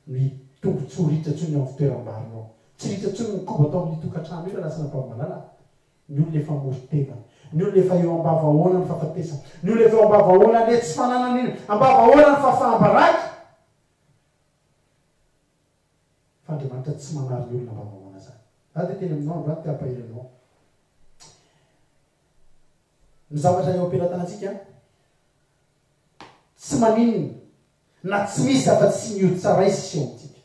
ny tombo tsy ho ritratsony amin'ny fitoeram-barinao tsy ritratsony ny koba atao amin'ny tokantrano io lasina mpamanana ny olo lefa moritevana ny olo lefa eo ambavahoana ny fahafatesana ny olo lefa eo ambavahoana le tsy fanana nino ambavahoana ny fahafahambaraky fa andriamanitra tsy manary ny olona ambavahoana zany a de teny aminao androany ty ampahiranao ny zavatra eo ampelatanatsika tsy maninona na tsy misy afa-tsy mioditsaraisy sy eo amitsika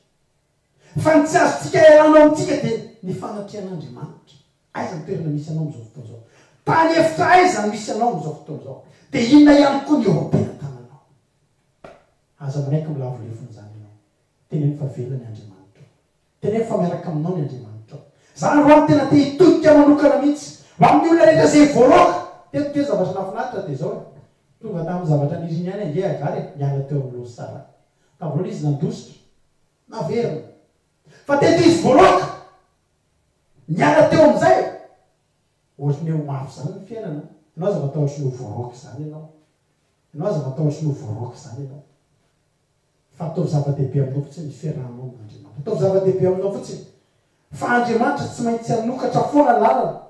fa ny tsy azotsika eranao amitsika dia ny fanatrian'andriamanitra aiza ny toerana misy anao am'izao fotoana zao tany efitra aiza ny misy anao am'izao fotoana zao dia inona ihany koa ny eo ampelantananao aza manaiky milavo lefony zany ianao teneny fa velany andriamanitra teneny fa miaraka aminao ny andriamanitra zany roany tena te hitodika manokana mihitsy amin'ny olona rehetra zay voaloka teto zavatra nafinaritra dia zao tonga tamin'ny zavatra niriny any ange agary miala teo amin'ny lozy sara tavoaloha izy nandositra naverina fa teto izy voaloka miala teo amin'izay ohatrany eo mafy zany ny fiainana ianao aza matahotra ny ho voaroky zany ianao ianao aza matahotra ny ho voaroky zany ianao fa ataovy zava-dehibe aminao fotsiny ny fiarahanao amin'andriamanitra ataovy zava-dehibe aminao fotsiny fa andriamanitra tsy maintsy hanokatra foana lalana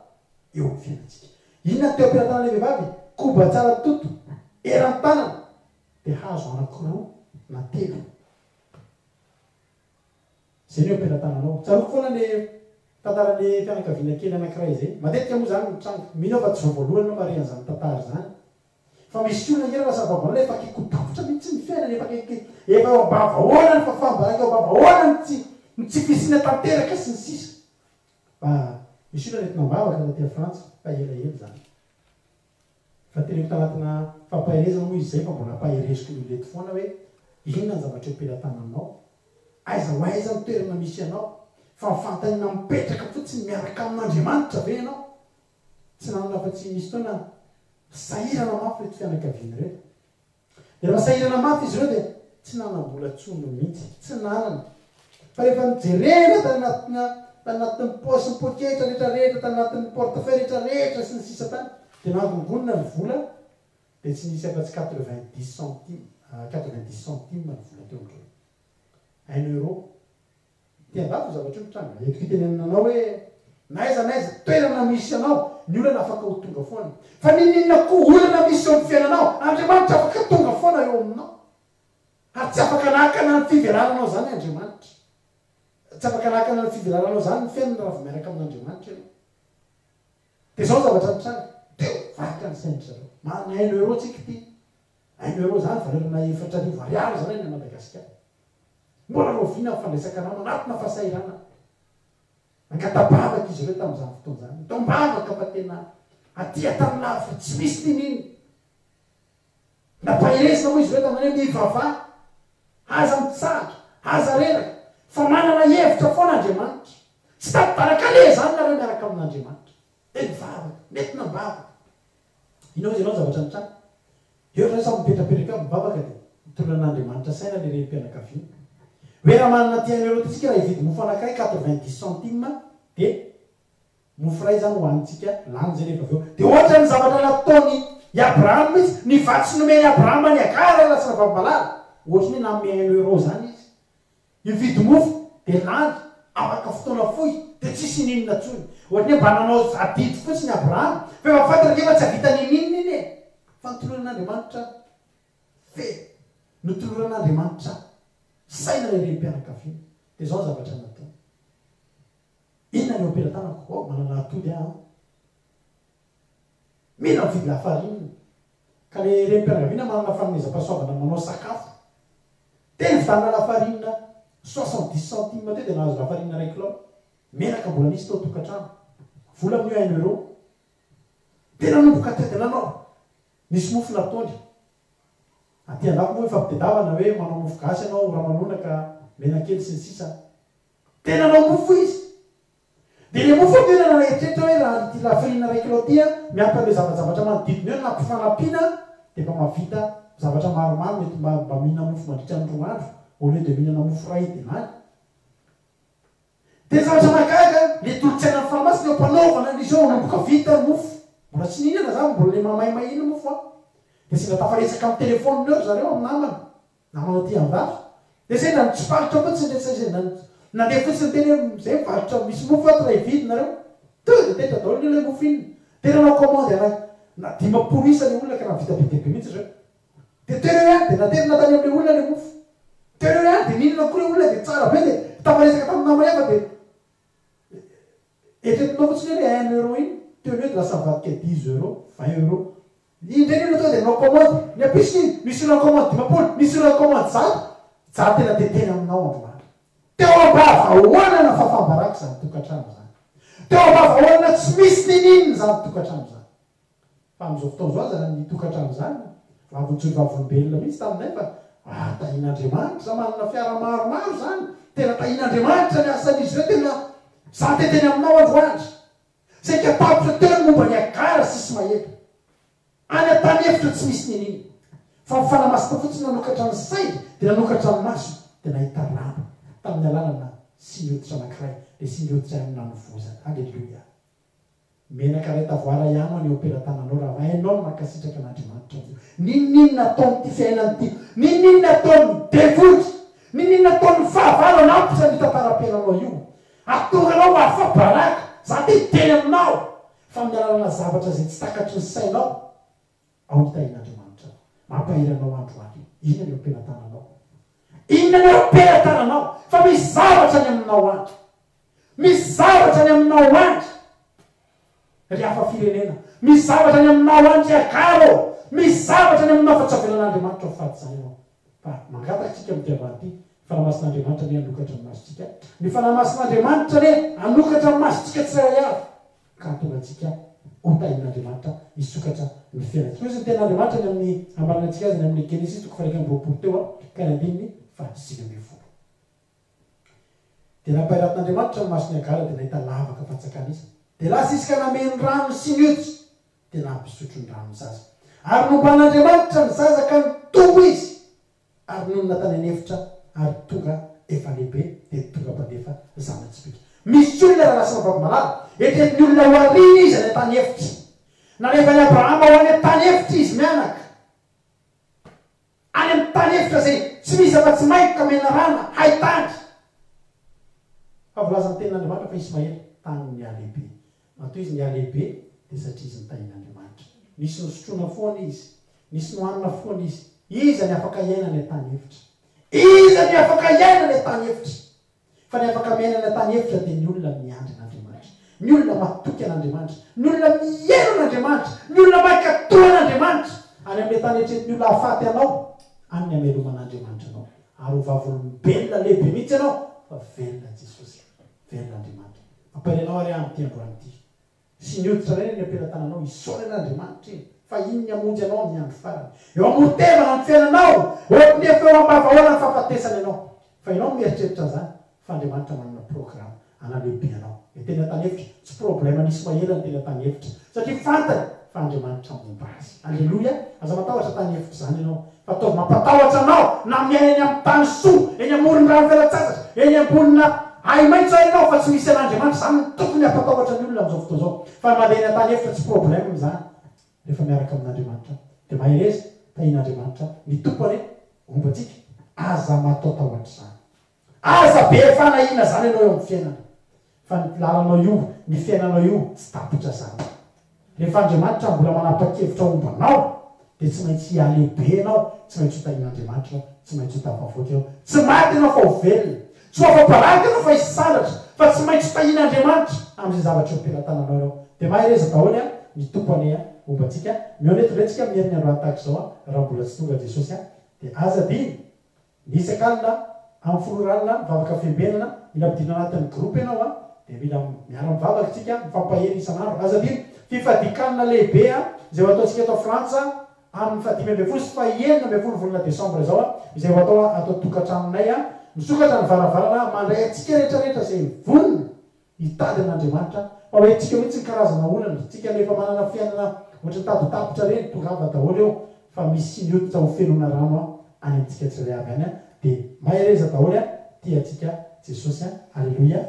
eo amin'ny fiainantsika inona teo ampiratana le vehivavy koba tsara toto eran'ny tanana dia hazo anankiroa na telo zay ny eo ampilatananao tsaroko foana le tantarany fianakaviana kely anankiray zay matetika moa zany mitranga mino fa tsy voalohany no marian'izany tantara zany fa misy olona ngerana savavana le efa kikotafotra mihitsy ny fiainana efa eo ambavahoana ny fafambaraka eo ambavahoana ny tsy fisina tanteraka sy ny sisa fa misy olona netina mbavaka tatia frantsa fa elaela zany fa teneko tanatina fampaherezana moa izy zay fa mbola ampahereziko ny olety foana hoe inona ny zavatra opelantananao aiza ho aiza ny toerana misy anao fa mifantanina mipetraka fotsiny miaraka amin'andriamanitra ve ianao tsy nanana fa tsy misy toana sahirana mafy reto fianakaviana reto de rehefa sahirana mafy izy ireo dia tsy nanam-bola tsono mihitsy tsy nanana fa rehefa mijerena tanatin'ny posy ny poketra rehetrarehetra tanatin'ny portefeuille rehetrarehetra sy ny sisa tany dia nagongonina ny vola dia tsy nisy afa-tsy 90 centime ny vola teo amindreo 1 euro tiandafo zavatra io mitranga etiko itenenanao hoe naiza toerana misy anao ny olana afaka ho tonga foana fa ninina koa olana misy eo amin'ny fiainanao andriamanitra afaka tonga foana eo aminao ary tsy afaka nakana ny fivelaranao zany andriamanitra tsy afaka nakana ny fivelaranao zany ny fiainana raha vo miaraka amin'andriamanitra ianao dia zao zavatra mitranga teo varika ny sainitra zareo marina 1 euro tsika ty 1 euro zany valerana 4 ariary zany any Madagasikara mbola roviana fandraisaka rano anatina fasahirana angatabavaka izy ireo tamin'izany fotoana zany tombavaka fa tena atia tamin'ny lavitra tsy misy tininy nampahiresina moa izy ireo tamin'ny hoe mivavah aza mitsahatra aza reraka fa manana hevitra foana andriamanitra tsy tapitaraka le zany nareo miaraka amin'andriamanitra de mivavaka mety nambavaka inao izy ianao zavatra mitranga eo zany samy mipetrapetraka mivavaka dia mitolonan'andriamanitra saina le rem-pianakaviana hoe raha manana ty 1 euro tsika raha hividy mofo anankiray 90 centime dia mofo ray zany hoanitsika lany zay rehefa aveo dia ohatra ny zavatra nataony i Abrahama mihitsy ny vatsy nomeny Abrahama ny agara lasina vamalala ohatra ny nanome 1 euro zany izy hividy mofo dia lany afaka fotoana fohy dia tsisy ninona tsony ohatra ny mba nanao adidy fotsiny Abrahama fa efa fantatra efa tsy havita nininina iny e fa nitoloran'andriamanitra fe nitoloran'andriamanitra saina le rem-pianakaviana dia zao zavatra natao inona ny opelantanako manana atody mila mividy lafarinina ka le rem-pianakaviana manana fanomezam-pahasoavana manao sakafo tena vitanina lafarinina 70 centime teo dia nahazo lafarinina 1 kilao menaka mbola nisy tao tokantrano vola amin'io 1 euro tena nomboka teo dia nanao nisy mofo nataony aty andafo moa efampitedavana hoe manao mofo gasy ianao raha manonaka menakely sy ny sisa tena nao mofo izy dia le mofo tena naeritretra hoe raha ty lafrina ray kiloty miampy le zavatra manodidina eo na mpifanampiana dia mba mavita zavatra maromaro mety mba mihina mofo mandritra ny roa andro au lieu de mihinana mofo ray itinany dia zavatra mahagaga le tolotsaina ny fanamasina eo mpanaovana izy eo namboka vita mofo mbola tsy nihinana zany mbola le mamaimahina mofo a dia sina tafaresaka amin'ny telefonina eo zareo amin'ny namana ty andafa dia zay na nitsipalitra fotsiny zay nandeha fotsiny teny zay mivarotra misy mofo ato ray vidinareo to dia tetra daholo le mofo inona dia ranao commande na dimapolo isa le olona ka raha vita be dehibe mihitsy zao dia tereo ihany dia naterina tany amin'le olona le mofo tereo ihany dia nihinana koa le olona dia tsara be dia tafaresaka tamin'ny nama efa dia etretinao fotsiny hoe le 1 euro iny teo hoe dia lasa mivadika 10 euro 20 euro indray olona to dia nanao commande ny apisiny misy olona commande dimapolo misy olona commande za tena teteny aminao androany teo ambavahoanana fa fambaraka zany tokantrano zany teo ambavahoanana tsy misy ninininy zany tokantrano zany fa amin'izao fotoana zao aza ny tokantrano zany vavonjoy vavolombelona mihitsy taminay fa tahin'Andriamanitra za manana fiara maromaro zany tena tahin'Andriamanitra ny asan'izy ireo tena za teteny aminao androandry zay ka tapitra teo ny momba ny agara sisy maheta any an-tany efitra tsy misy nininy fa mifanamasina fotsiny nanokatra ny say dia nanokatra ny maso dia nahita rano tamin'ny alalana sinoditra anankiray dia sinoditra amin'ny nanovozana alleluia menaka ray tavoara ihany any operatananao raha hainao no makasitraka an'Andriamanitra nininy nataony ty fiainany ty nininy nataony devoly nininy nataony fahavalo anampitra ny tantara-piainanao io atonganao afabaraka za ty teny aminao fa amin'ny alalana zavatra zay tsy takatry ny sainao ao nitahin'Andriamanitra mampahiranao androany inona ny ompenatananao inona ny ompenatananao fa misy zavatra ny aminao andro misy zavatra ny aminao andro ry hafa firenena misy zavatra ny aminao andry akaro misy zavatra ny aminao fa tsy avelan'Andriamanitra ho faty zany ianao fa mangatakatsika mitiavanty fanamasin'Andriamanitra ne anokatra ny masitsika ny fanamasin'Andriamanitra ne anokatra ny masitsika tsiray avy ka tonga atsika hotahin'Andriamanitra isokatra ny fiainantsika ozy ny ten'Andriamanitra ny amin'ny amaranantsika azy ny amin'ny Genesis toko fahaika amby roapolo teo ka ny andininy fa 5 dia nampahiratin'Andriamanitra ny masony agara dia nahita lavaka fatsakana izy dia lasa izy ka nameny rano sy niotsy dia nampisotro ny rano ny zaza ary nomban'Andriamanitra ny zaza ka nitombo izy ary nono natany anefitra ary tonga efa lehibe dia tonga mpandefa zanatsipika misy olona raha lasa mavavy malala etretiny olona ho arina izy any an-tany efitra na rehefa ny Abrahama ho any an-tany efitra izy mianaka any amin'ny tany efitra zay tsy misy afa tsy maiko ka mena rana haitany fa volaza ny tenin'Andriamanitra fa Ismaely tany ny alehibe matoa izy ny alehibe dia satria izy nitahin'Andriamanitra nisy nosotroana foana izy nisy nohanina foana izy any afaka iaina ny an-tany efitra izy ny afaka iaina ny an-tany efitra fa ny afaka miaina ny an-tany efitra dia ny olona miandry an'Andriamanitra ny olona matoky an'Andriamanitra ny olona miaino an'Andriamanitra ny olona maikatoa an'Andriamanitra any amin'ny tany etretiny olona hafaty anao amin'ny ameloman'Andriamanitra anao ary ho vavolombelona lehibe mihitsy anao fa velona Jesosy velon'Andriamanitra ampahiranao ary amin'ny tiandroanyity sy ny hoditra ray ny ampelantananao isaony an'Andriamanitra iny fa iny ny amonjy anao amin'ny andro farany eo amotevana ny fiainanao ohatnefa eo ambavahoana ny fahafatesany ianao fa ianao mieritreritra zany fa Andriamanitra manana programa analehibe anao ny tena tany hevitra tsy problema nisy mahela ny tena tany hevitra satria fantany fa Andriamanitra momba azy alleloia aza matahotra tany hevitra zany ianao fa ataovy mampatahotra anao na miaina eny amin'ny tany soa eny amorony rano velatsasatra eny ambonina ay maitso ainao fa tsy misy an'Andriamanitra zany tokony hampatahotra ny olona amin'izao fotoana zao fa mandeha eny an-tany hevitra tsy problema zany rehefa miaraka amin'Andriamanitra dia mahereza tahin'Andriamanitra ny tompony ombatsika aza matahotahotra zany aza be fanahina zany ianao eo amin'ny fiainana fa ny lalanao io ny fiainanao io tsy tapitra zany rehefa Andriamanitra mbola manapa-kevitra ombanao dia tsy maintsy hialehibe ianao tsy maintsy ho tahin'Andriamanitra tsy maintsy ho tafavoaka ianao tsy maty ianao fa ho velona tsy mafabaraka ianao fa hisy sanatra fa tsy maintsy tahin'Andriamanitra amin'izay zavatra ompelantananao ianao dia mahereza daholo ny tompony ombatsika mionetoletsika mieriny androany tahaka izao raha mbola tsy tonga Jesosy dia aza diny nisakalina amin'ny foloranina mivavaka fiambenana mila midina anatin'ny groupe ianao dia mila miara mivavaka tsika mifampahery isan'andro aza diny fifadikanina lehibe izay ho ataontsika eto Frantsa amin'ny 15 sy 19 volana Desambra zao izay ho atao tokantraminay misokatra ny varavarana mandray atsika rehetrarehetra zay vonona hitady an'Andriamanitra fa itsika mihitsy ny karazana olana tsika nefa manana fiainana ohatra tadotapotra reny togava daholo eo fa misy mioditra ho fenona rano any amintsika tsiraiavy any dia mahereza daholo tia atsika Jesosy. Alleluia.